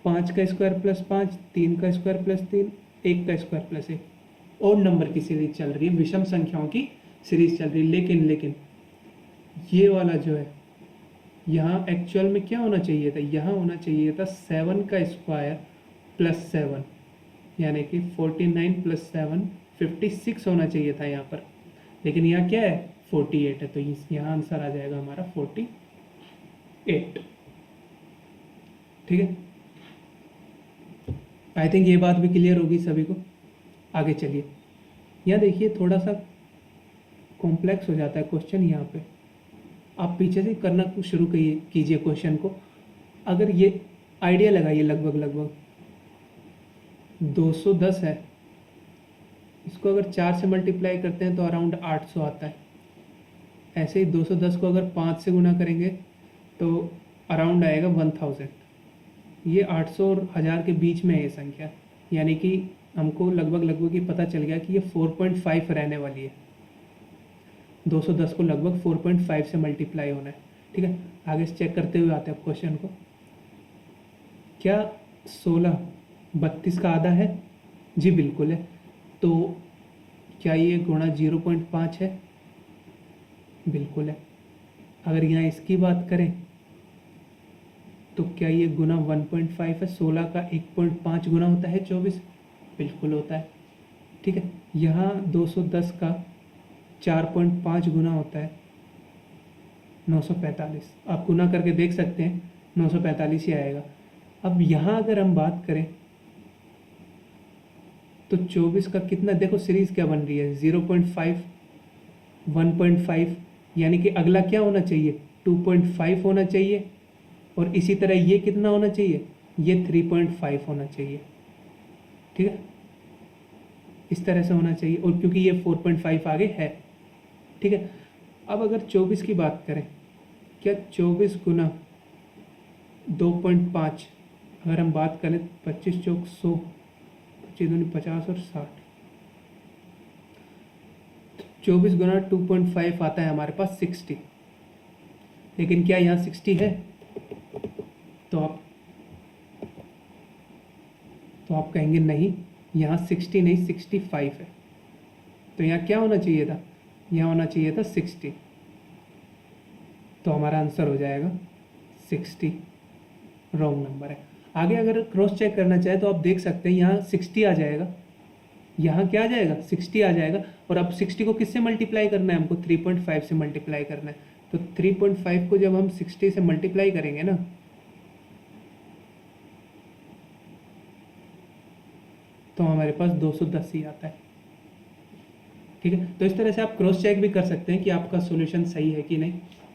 5 का स्क्वायर प्लस 5, 3 का स्क्वायर प्लस 3, 1 का स्क्वायर प्लस 1। और नंबर की सीरीज चल रही है, विषम संख्याओं की सीरीज चल रही है। लेकिन ये वाला जो है, यहाँ एक्चुअल में क्या होना चाहिए था, यहाँ होना चाहिए था 7 का स्क्वायर प्लस 7, यानी कि 49 प्लस 7 56 होना चाहिए था यहाँ पर। लेकिन यहाँ क्या है, 48 है, तो यहाँ आंसर आ जाएगा हमारा 48। ठीक है, आई थिंक ये बात भी क्लियर होगी सभी को। आगे चलिए, यहाँ देखिए थोड़ा सा कॉम्प्लेक्स हो जाता है क्वेश्चन। यहाँ पे आप पीछे से करना शुरू कीजिए क्वेश्चन को। अगर ये आइडिया लगाइए, लगभग 210 है, इसको अगर 4 से मल्टीप्लाई करते हैं तो अराउंड 800 आता है। ऐसे ही 210 को अगर 5 से गुना करेंगे तो अराउंड आएगा 1000। ये 800 और 1000 के बीच में है ये संख्या, यानी कि हमको लगभग ही पता चल गया कि ये 4.5 रहने वाली है। 210 को लगभग 4.5 से मल्टीप्लाई होना है। ठीक है, आगे से चेक करते हुए आते हैं क्वेश्चन को। क्या 16 32 का आधा है? जी बिल्कुल है। तो क्या ये गुणा 0.5 है? बिल्कुल है। अगर यहाँ इसकी बात करें तो क्या ये गुना 1.5 है? 16 का 1.5 गुना होता है 24, बिल्कुल होता है। ठीक है, यहाँ 210 का 4.5 गुना होता है 945। आप गुना करके देख सकते हैं, 945 ही आएगा। अब यहाँ अगर हम बात करें तो 24 का कितना, देखो सीरीज क्या बन रही है, 0.5 1.5, यानी कि अगला क्या होना चाहिए, 2.5 होना चाहिए। और इसी तरह ये कितना होना चाहिए, ये 3.5 होना चाहिए। ठीक है, इस तरह से होना चाहिए। और क्योंकि ये 4.5 आगे है। ठीक है, अब अगर 24 की बात करें, क्या 24 गुना 2.5 अगर हम बात करें, 25 चौक 100, 25 दूनी 50 और 60, 24 गुना 2.5 आता है हमारे पास 60। लेकिन क्या यहाँ 60 है? तो आप कहेंगे नहीं, यहाँ 60 नहीं 65 है। तो यहाँ क्या होना चाहिए था, यहाँ होना चाहिए था 60। तो हमारा आंसर हो जाएगा 60, रॉन्ग नंबर है। आगे अगर क्रॉस चेक करना चाहे तो आप देख सकते हैं, यहाँ 60 आ जाएगा, यहाँ क्या आ जाएगा 60 आ जाएगा। और अब 60 को किससे मल्टीप्लाई करना है, हमको 3.5 से मल्टीप्लाई करना है। तो 3.5 को जब हम 60 से मल्टीप्लाई करेंगे ना, तो हमारे पास 210 ही आता है। ठीक है, तो इस तरह से आप क्रॉस चेक भी कर सकते हैं कि आपका सॉल्यूशन सही है कि नहीं।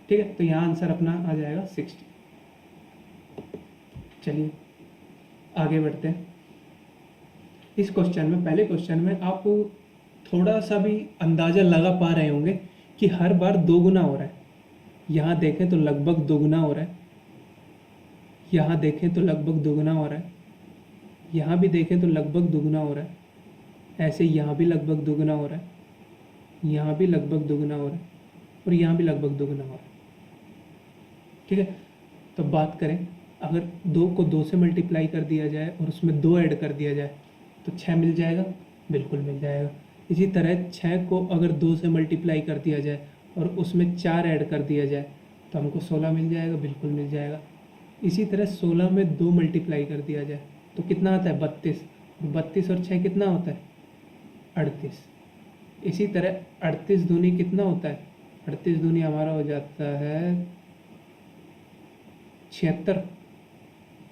ठीक है, तो यहाँ आंसर अपना आ जाएगा 60। चलिए आगे बढ़ते हैं। इस क्वेश्चन में, पहले क्वेश्चन में आप थोड़ा सा भी अंदाज़ा लगा पा रहे होंगे कि हर बार 2 गुना हो रहा है। यहाँ देखें तो लगभग 2 गुना हो रहा है, यहाँ देखें तो लगभग 2 गुना हो रहा है, यहाँ भी देखें तो लगभग 2 गुना हो रहा है, ऐसे यहाँ भी लगभग 2 गुना हो रहा है, यहाँ भी लगभग 2 गुना हो रहा है, और यहाँ भी लगभग 2 गुना हो रहा है। ठीक है, तो बात करें, अगर 2 को 2 से मल्टीप्लाई कर दिया जाए और उसमें 2 ऐड कर दिया जाए तो 6 मिल जाएगा, बिल्कुल मिल जाएगा। इसी तरह 6 को अगर 2 से मल्टीप्लाई कर दिया जाए और उसमें 4 ऐड कर दिया जाए तो हमको 16 मिल जाएगा, बिल्कुल मिल जाएगा। इसी तरह 16 में 2 मल्टीप्लाई कर दिया जाए तो कितना आता है 32, 32 और 6 कितना होता है 38। इसी तरह 38 दूनी कितना होता है, 38 दूनी हमारा हो जाता है 76,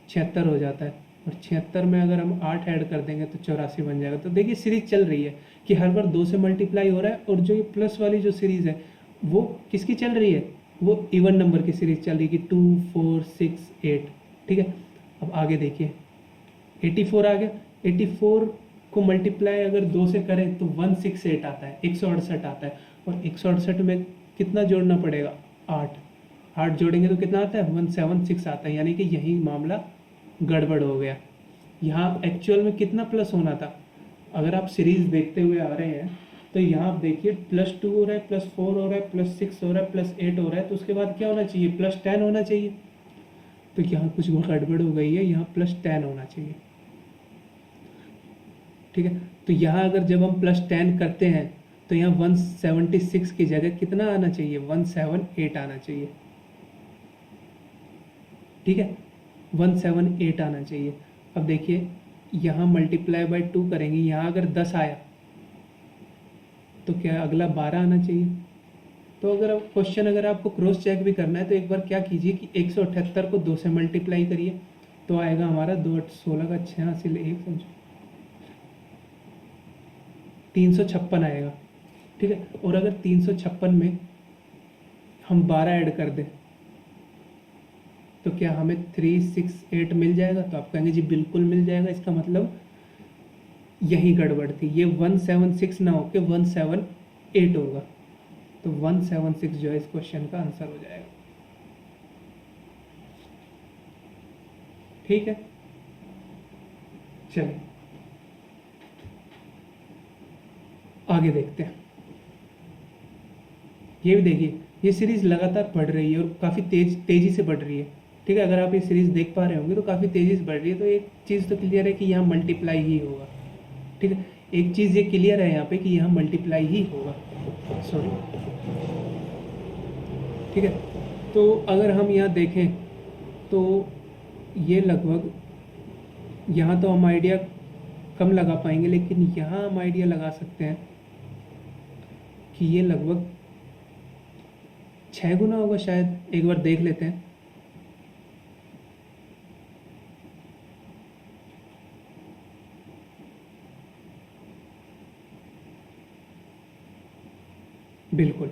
76 हो जाता है। और 76 में अगर हम 8 ऐड कर देंगे तो 84 बन जाएगा। तो देखिए सीरीज चल रही है कि हर बार 2 से मल्टीप्लाई हो रहा है, और जो ये प्लस वाली जो सीरीज है वो किसकी चल रही है, वो इवन नंबर की सीरीज चल रही है कि 2 4 6 8। ठीक है, अब आगे देखिए 84 आ गया। 84 को मल्टीप्लाई अगर 2 से करें तो 168 आता है, 168 आता है। और 168 में कितना जोड़ना पड़ेगा 8, 8 जोड़ेंगे तो कितना आता है 176 आता है। यानी कि यही मामला गड़बड़ हो गया। यहाँ एक्चुअल में कितना प्लस होना था, अगर आप सीरीज देखते हुए आ रहे हैं तो यहाँ आप देखिए +2 हो रहा है, +4 हो रहा है, +6 हो रहा है, +8 हो रहा है, तो उसके बाद क्या होना चाहिए +10 होना चाहिए। तो यहाँ कुछ गड़बड़ हो गई है, यहाँ +10 होना चाहिए। ठीक है, तो यहाँ अगर जब हम +10 करते हैं तो यहाँ 176 की जगह कितना आना चाहिए 178 आना चाहिए। ठीक है, 178 आना चाहिए। अब देखिए यहाँ मल्टीप्लाई बाय 2 करेंगे, यहाँ अगर 10 आया तो क्या अगला 12 आना चाहिए। तो अगर क्वेश्चन अगर आपको क्रॉस चेक भी करना है तो एक बार क्या कीजिए कि 178 को 2 से मल्टीप्लाई करिए तो आएगा हमारा 2 8 16 का 6 हासिल 1 समझो 356 आएगा। ठीक है, और अगर 356 में हम 12 ऐड कर दें तो क्या हमें 368 मिल जाएगा। तो आप कहेंगे जी बिल्कुल मिल जाएगा, इसका मतलब यही गड़बड़ थी, ये 176 ना होके 178 होगा। तो 176 जो है इस क्वेश्चन का आंसर हो जाएगा। ठीक है, चलिए आगे देखते हैं। ये भी देखिए ये सीरीज लगातार बढ़ रही है और काफ़ी तेजी से बढ़ रही है। ठीक है, अगर आप ये सीरीज देख पा रहे होंगे तो काफ़ी तेजी से बढ़ रही है। तो एक चीज़ तो क्लियर है कि यहाँ मल्टीप्लाई ही होगा। ठीक है, एक चीज़ ये क्लियर है यहाँ पे कि यहाँ मल्टीप्लाई ही होगा, सॉरी। ठीक है, तो अगर हम यहाँ देखें तो ये लगभग, यहाँ तो हम आइडिया कम लगा पाएंगे, लेकिन यहाँ हम आइडिया लगा सकते हैं कि ये लगभग 6 गुना होगा शायद। एक बार देख लेते हैं। बिल्कुल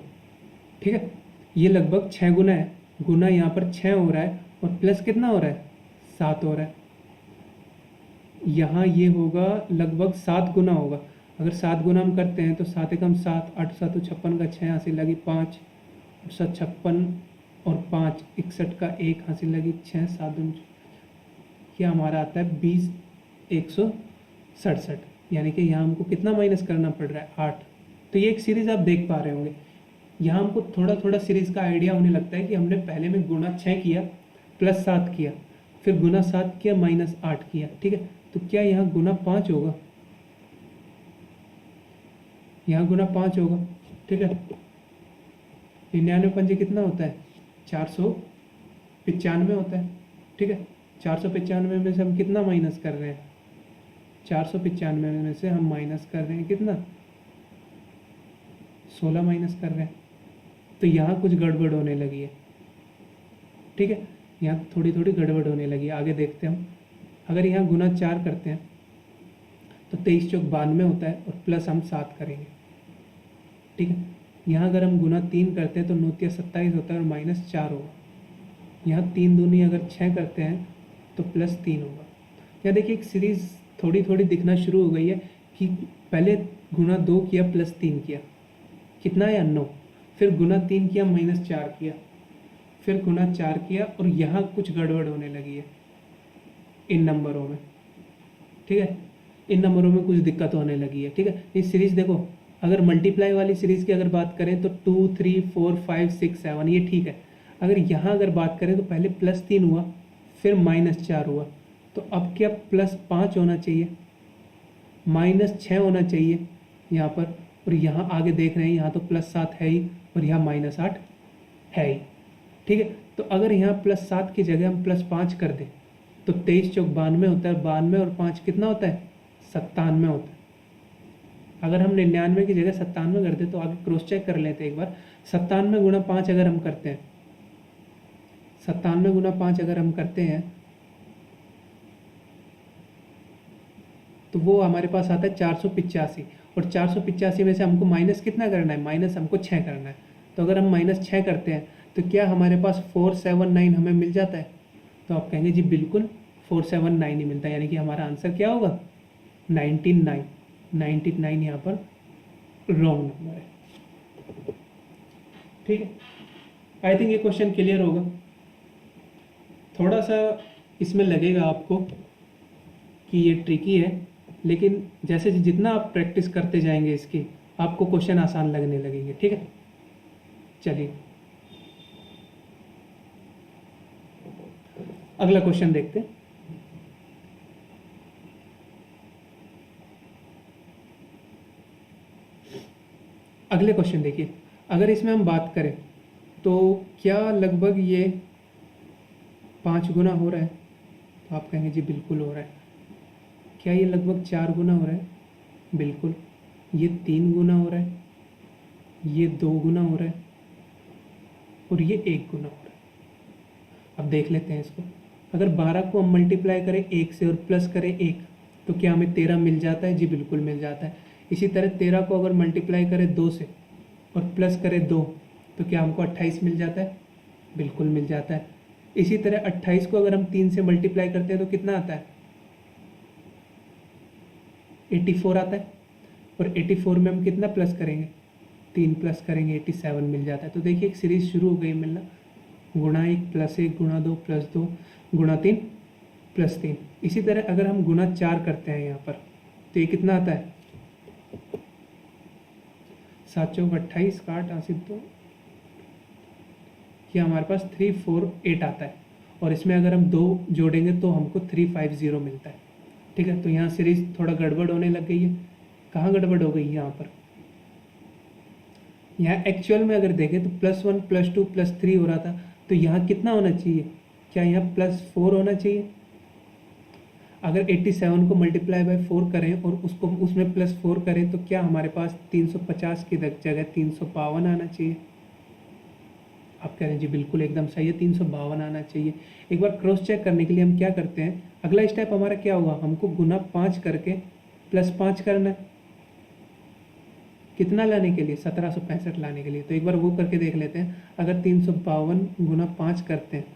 ठीक है, ये लगभग 6 गुना है। गुना यहाँ पर 6 हो रहा है और प्लस कितना हो रहा है 7 हो रहा है। यहाँ ये होगा लगभग 7 गुना होगा। अगर 7 गुना हम करते हैं तो 7 एकम 7, 8 7 56 का 6 हासिल लगी 5, 7 56 और 5 61 का 1 हासिल लगी 6 7 यह हमारा आता है 20 167। यानी कि यहाँ हमको कितना माइनस करना पड़ रहा है 8। तो ये एक सीरीज़ आप देख पा रहे होंगे। यहाँ हमको थोड़ा थोड़ा सीरीज़ का आइडिया होने लगता है कि हमने पहले में गुना 6 किया प्लस 7 किया, फिर गुना 7 किया माइनस 8 किया। ठीक है, तो क्या यहाँ गुना 5 होगा, यहाँ गुना 5 होगा। ठीक है, 99 पंजे कितना होता है 495 होता है। ठीक है, 495 में से हम कितना माइनस कर रहे हैं 495 में से हम माइनस कर रहे हैं कितना 16 माइनस कर रहे हैं। तो यहाँ कुछ गड़बड़ होने लगी है। ठीक है, यहाँ थोड़ी थोड़ी गड़बड़ होने लगी है। आगे देखते हैं हम। अगर यहाँ गुना 4 करते हैं तो 23 चौक 92 होता है और प्लस हम 7 करेंगे। ठीक है, यहाँ अगर हम गुना 3 करते हैं तो 9 तिया 27 होता है और माइनस 4 होगा। यहाँ 3 दूनी अगर 6 करते हैं तो प्लस 3 होगा। यहाँ देखिए एक सीरीज़ थोड़ी थोड़ी दिखना शुरू हो गई है कि पहले गुना 2 किया प्लस 3 किया कितना आया 9, फिर गुना 3 किया माइनस 4 किया, फिर गुना 4 किया और यहाँ कुछ गड़बड़ होने लगी है इन नंबरों में। ठीक है, इन नंबरों में कुछ दिक्कत होने लगी है। ठीक है, ये सीरीज़ देखो, अगर मल्टीप्लाई वाली सीरीज़ की अगर बात करें तो 2 3 4 5 6 7 ये ठीक है। अगर यहाँ अगर बात करें तो पहले प्लस 3 हुआ फिर माइनस 4 हुआ, तो अब क्या प्लस 5 होना चाहिए, माइनस 6 होना चाहिए, यहाँ पर, और यहाँ आगे देख रहे हैं यहाँ तो +7 है ही और यहाँ -8 है ही। ठीक है, तो अगर यहाँ +7 की जगह हम +5 कर दें तो 23 चौक 92 होता है, 92 और 5 कितना होता है, 97 होता है। अगर हम 99 की जगह 97 कर दें तो आगे क्रॉस चेक कर लेते हैं एक बार। 97 गुणा 5 अगर हम करते हैं, 97 गुणा 5 अगर हम करते हैं तो वो हमारे पास आता है 485, और 485 में से हमको माइनस कितना करना है, माइनस हमको 6 करना है। तो अगर हम -6 करते हैं तो क्या हमारे पास 479 हमें मिल जाता है? तो आप कहेंगे जी बिल्कुल 479 ही मिलता है, यानी कि हमारा आंसर क्या होगा, 99। 99 यहाँ पर रॉन्ग नंबर है। ठीक है, आई थिंक ये क्वेश्चन क्लियर होगा। थोड़ा सा इसमें लगेगा आपको कि ये ट्रिकी है, लेकिन जैसे जितना आप प्रैक्टिस करते जाएंगे इसकी, आपको क्वेश्चन आसान लगने लगेंगे। ठीक है, चलिए अगला क्वेश्चन देखते हैं। अगले क्वेश्चन देखिए, अगर इसमें हम बात करें तो क्या लगभग ये 5 गुना हो रहा है? तो आप कहेंगे जी बिल्कुल हो रहा है। क्या ये लगभग 4 गुना हो रहा है? बिल्कुल। ये 3 गुना हो रहा है, ये 2 गुना हो रहा है और ये 1 गुना हो रहा है। अब देख लेते हैं इसको। अगर 12 को हम मल्टीप्लाई करें 1 से और प्लस करें 1 तो क्या हमें 13 मिल जाता है? जी बिल्कुल मिल जाता है। इसी तरह 13 को अगर मल्टीप्लाई करें 2 से और प्लस करें 2 तो क्या हमको 28 मिल जाता है? बिल्कुल मिल जाता है। इसी तरह 28 को अगर हम 3 से मल्टीप्लाई करते हैं तो कितना आता है? 84 आता है। और 84 में हम कितना प्लस करेंगे? 3 प्लस करेंगे, 87 मिल जाता है। तो देखिए एक सीरीज शुरू हो गई मिलना, गुणा 1 + 1 गुणा 2 + 2 गुणा 3 + 3। इसी तरह अगर हम गुणा 4 करते हैं यहाँ पर तो ये कितना आता है? 7 चौक 28, काट आसित 2, ये हमारे पास 348 आता है। और इसमें अगर हम 2 जोड़ेंगे तो हमको 350 मिलता है। ठीक है, तो यहाँ सीरीज थोड़ा गड़बड़ होने लग गई है। कहाँ गड़बड़ हो गई है? यहाँ पर। यहाँ एक्चुअल में अगर देखें तो +1 +2 +3 हो रहा था, तो यहाँ कितना होना चाहिए? क्या यहाँ +4 होना चाहिए? अगर 87 को मल्टीप्लाई बाय 4 करें और उसको उसमें +4 करें तो क्या हमारे पास 350 की जगह 352 आना चाहिए? आप कह रहे हैं जी बिल्कुल एकदम सही है, 352 आना चाहिए। एक बार क्रॉस चेक करने के लिए हम क्या करते हैं, अगला स्टेप हमारा क्या होगा, हमको गुना 5 करके +5 करना है। कितना लाने के लिए? 1765 लाने के लिए। तो एक बार वो करके देख लेते हैं। अगर 352 गुना 5 करते हैं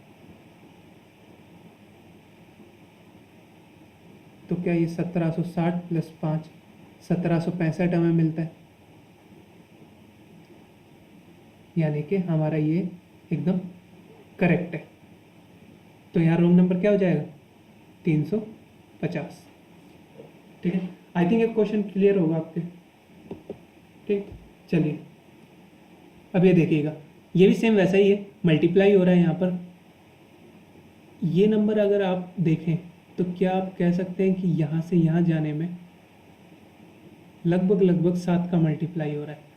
तो क्या ये 1760 + 5 1765 हमें मिलता है, यानी कि हमारा ये एकदम करेक्ट है। तो यहाँ रोंग नंबर क्या हो जाएगा? 350। ठीक है, आई थिंक ये क्वेश्चन क्लियर होगा आपके। ठीक, चलिए अब ये देखिएगा, ये भी सेम वैसा ही है, मल्टीप्लाई हो रहा है यहाँ पर। ये नंबर अगर आप देखें तो क्या आप कह सकते हैं कि यहाँ से यहाँ जाने में लगभग 7 का मल्टीप्लाई हो रहा है।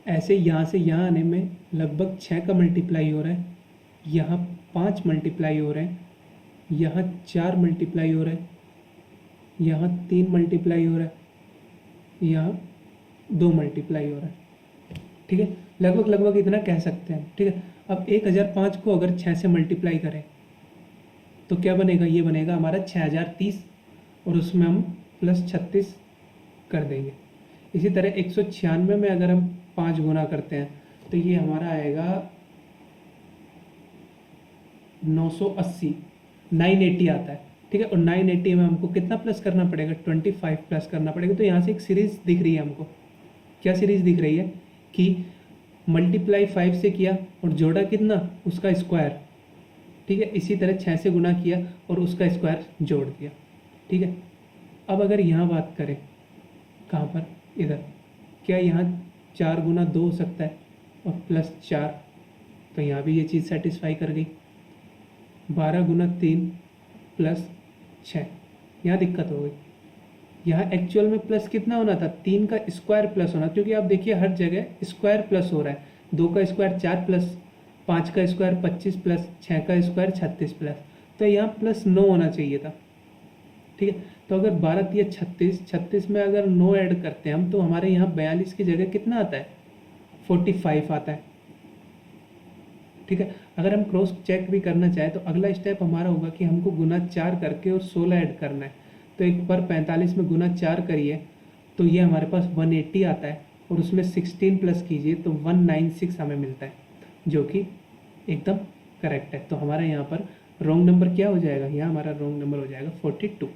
ऐसे यहाँ से यहाँ आने में लगभग 6 का मल्टीप्लाई हो रहा है। यहाँ 5 मल्टीप्लाई हो रहे हैं, यहाँ 4 मल्टीप्लाई हो रहा है, यहाँ 3 मल्टीप्लाई हो रहा है, यहाँ 2 मल्टीप्लाई हो रहा है। ठीक है, लगभग इतना कह सकते हैं। ठीक है, अब 1005 को अगर 6 से मल्टीप्लाई करें तो क्या बनेगा? ये बनेगा हमारा 6030 और उसमें हम +36 कर देंगे। इसी तरह 196 में अगर हम 5 गुना करते हैं तो ये हमारा आएगा 980, 980 आता है। ठीक है, और 980 में हमको कितना प्लस करना पड़ेगा? 25 प्लस करना पड़ेगा। तो यहाँ से एक सीरीज दिख रही है हमको। क्या सीरीज दिख रही है कि मल्टीप्लाई 5 से किया और जोड़ा कितना? उसका स्क्वायर। ठीक है, इसी तरह 6 से गुना किया और उसका स्क्वायर जोड़ दिया। ठीक है, अब अगर यहाँ बात करें, कहाँ पर? इधर। क्या यहाँ 4 गुना 2 हो सकता है और +4, तो यहाँ भी ये चीज़ सेटिस्फाई कर गई। 12 गुना 3 +6, यहाँ दिक्कत हो गई। यहाँ एक्चुअल में प्लस कितना होना था, 3 का स्क्वायर प्लस होना, क्योंकि आप देखिए हर जगह स्क्वायर प्लस हो रहा है। 2 का स्क्वायर 4 प्लस, 5 का स्क्वायर 25 प्लस, 6 का स्क्वायर 36 प्लस, तो यहाँ प्लस 9 होना चाहिए था। ठीक है, तो अगर 12 या 36, 36 में अगर 9 ऐड करते हैं हम, तो हमारे यहाँ 42 की जगह कितना आता है, 45 आता है। ठीक है, अगर हम क्रॉस चेक भी करना चाहें तो अगला स्टेप हमारा होगा कि हमको गुना 4 करके और 16 ऐड करना है। तो एक बार 45 में गुना 4 करिए तो ये हमारे पास 180 आता है, और उसमें 16 प्लस कीजिए तो 196 हमें मिलता है, जो कि एकदम करेक्ट है। तो हमारा यहाँ पर रॉन्ग नंबर क्या हो जाएगा, यहाँ हमारा रॉन्ग नंबर हो जाएगा 42।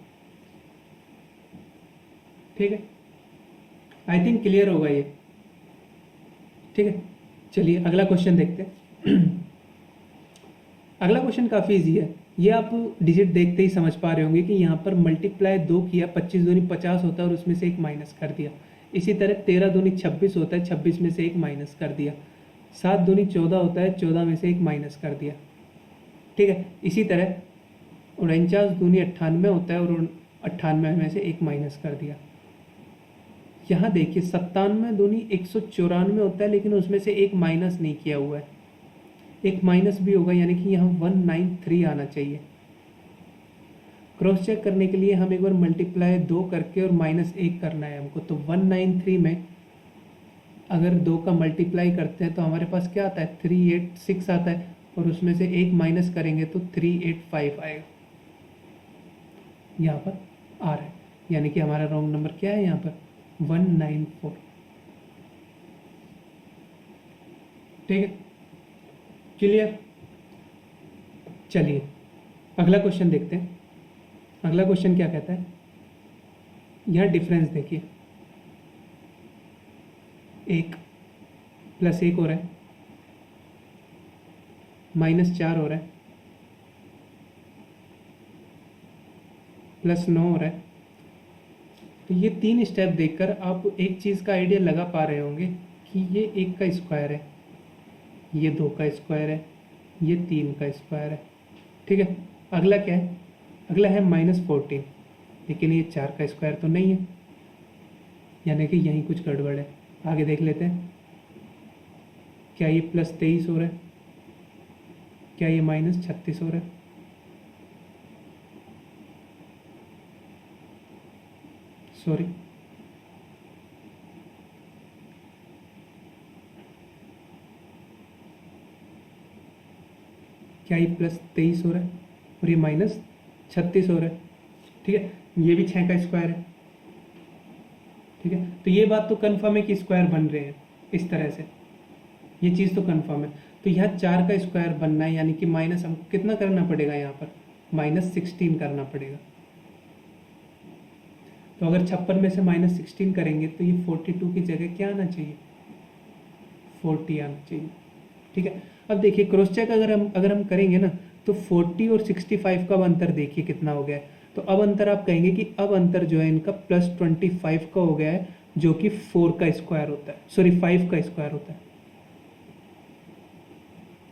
ठीक है, आई थिंक क्लियर होगा ये। ठीक है, चलिए अगला क्वेश्चन देखते हैं। अगला क्वेश्चन काफ़ी इजी है, ये आप डिजिट देखते ही समझ पा रहे होंगे कि यहाँ पर मल्टीप्लाई 2 किया, 25 दूनी 50 होता है और उसमें से 1 माइनस कर दिया। इसी तरह 13 दूनी 26 होता है, 26 में से 1 माइनस कर दिया। 7 दूनी 14 होता है, 14 में से 1 माइनस कर दिया। ठीक है, इसी तरह 49 दूनी 98 होता है और 98 में से 1 माइनस कर दिया। यहाँ देखिए 97 दूनी 194 होता है, लेकिन उसमें से 1 माइनस नहीं किया हुआ है, 1 माइनस भी होगा, यानी कि यहाँ 193 आना चाहिए। क्रॉस चेक करने के लिए हम एक बार मल्टीप्लाई 2 करके और -1 करना है हमको। तो 193 में अगर 2 का मल्टीप्लाई करते हैं तो हमारे पास क्या आता है, 386 आता है, और उसमें से 1 माइनस करेंगे तो 385 आएगा। यहाँ पर आ रहा है, यानी कि हमारा रॉन्ग नंबर क्या है यहाँ पर, 194। ठीक है, क्लियर। चलिए अगला क्वेश्चन देखते हैं। अगला क्वेश्चन क्या कहता है, यहाँ डिफरेंस देखिए, 1 + 1 हो रहा है, -4 हो रहा है, +9 हो रहा है। तो ये 3 स्टेप देखकर आप एक चीज़ का आइडिया लगा पा रहे होंगे कि ये 1 का स्क्वायर है, ये 2 का स्क्वायर है, ये 3 का स्क्वायर है। ठीक है, अगला क्या है, अगला है -14, लेकिन ये 4 का स्क्वायर तो नहीं है, यानी कि यहीं कुछ गड़बड़ है। आगे देख लेते हैं, क्या ये +23 हो रहा है, क्या ये -36 हो रहा है। सॉरी, क्या ये +23 हो रहा है और ये -36 हो रहा है। ठीक है, ये भी 6 का स्क्वायर है। ठीक है, तो ये बात तो कंफर्म है कि स्क्वायर बन रहे हैं इस तरह से, ये चीज़ तो कंफर्म है। तो यहाँ 4 का स्क्वायर बनना है, यानी कि माइनस हमको कितना करना पड़ेगा, यहाँ पर -16 करना पड़ेगा। तो अगर 56 में से -16 करेंगे तो ये 42 की जगह क्या आना चाहिए, 40 आना चाहिए। ठीक है, अब देखिए क्रॉस चेक अगर हम करेंगे ना, तो 40 और 65 का अब अंतर देखिए कितना हो गया है। तो अब अंतर आप कहेंगे कि अब अंतर जो है इनका +25 का हो गया है, जो कि 4 का स्क्वायर होता है, सॉरी 5 का स्क्वायर होता है।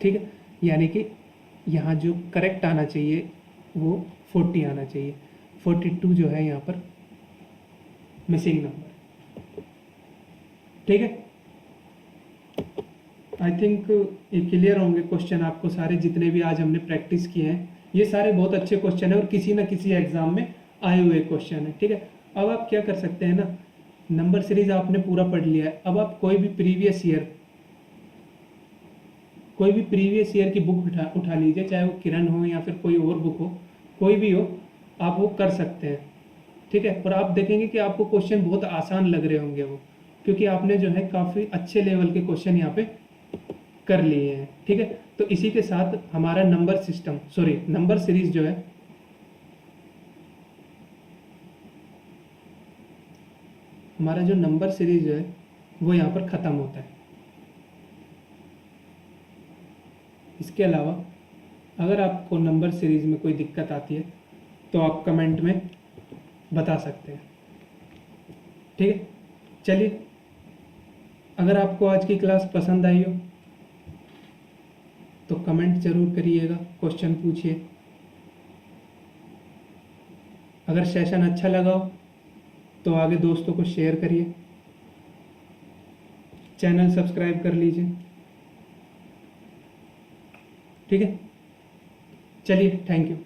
ठीक है, यानी कि यहाँ जो करेक्ट आना चाहिए वो 40 आना चाहिए, 42 जो है यहाँ पर मिसिंग नंबर। ठीक है, आई थिंक ये क्लियर होंगे क्वेश्चन आपको सारे, जितने भी आज हमने प्रैक्टिस किए हैं। ये सारे बहुत अच्छे क्वेश्चन है और किसी ना किसी एग्जाम में आए हुए क्वेश्चन है। ठीक है, अब आप क्या कर सकते हैं ना, नंबर सीरीज आपने पूरा पढ़ लिया है, अब आप कोई भी प्रीवियस ईयर की बुक उठा लीजिए, चाहे वो किरण हो या फिर कोई और बुक हो, कोई भी हो, आप वो कर सकते हैं। ठीक है, और आप देखेंगे कि आपको क्वेश्चन बहुत आसान लग रहे होंगे वो, क्योंकि आपने जो है काफ़ी अच्छे लेवल के क्वेश्चन यहाँ पे कर लिए हैं। ठीक है, तो इसी के साथ हमारा नंबर सीरीज जो है हमारा जो नंबर सीरीज जो है वो यहाँ पर ख़त्म होता है। इसके अलावा अगर आपको नंबर सीरीज में कोई दिक्कत आती है तो आप कमेंट में बता सकते हैं। ठीक है, चलिए, अगर आपको आज की क्लास पसंद आई हो तो कमेंट जरूर करिएगा, क्वेश्चन पूछिए। अगर सेशन अच्छा लगा हो तो आगे दोस्तों को शेयर करिए, चैनल सब्सक्राइब कर लीजिए। ठीक है, चलिए, थैंक यू।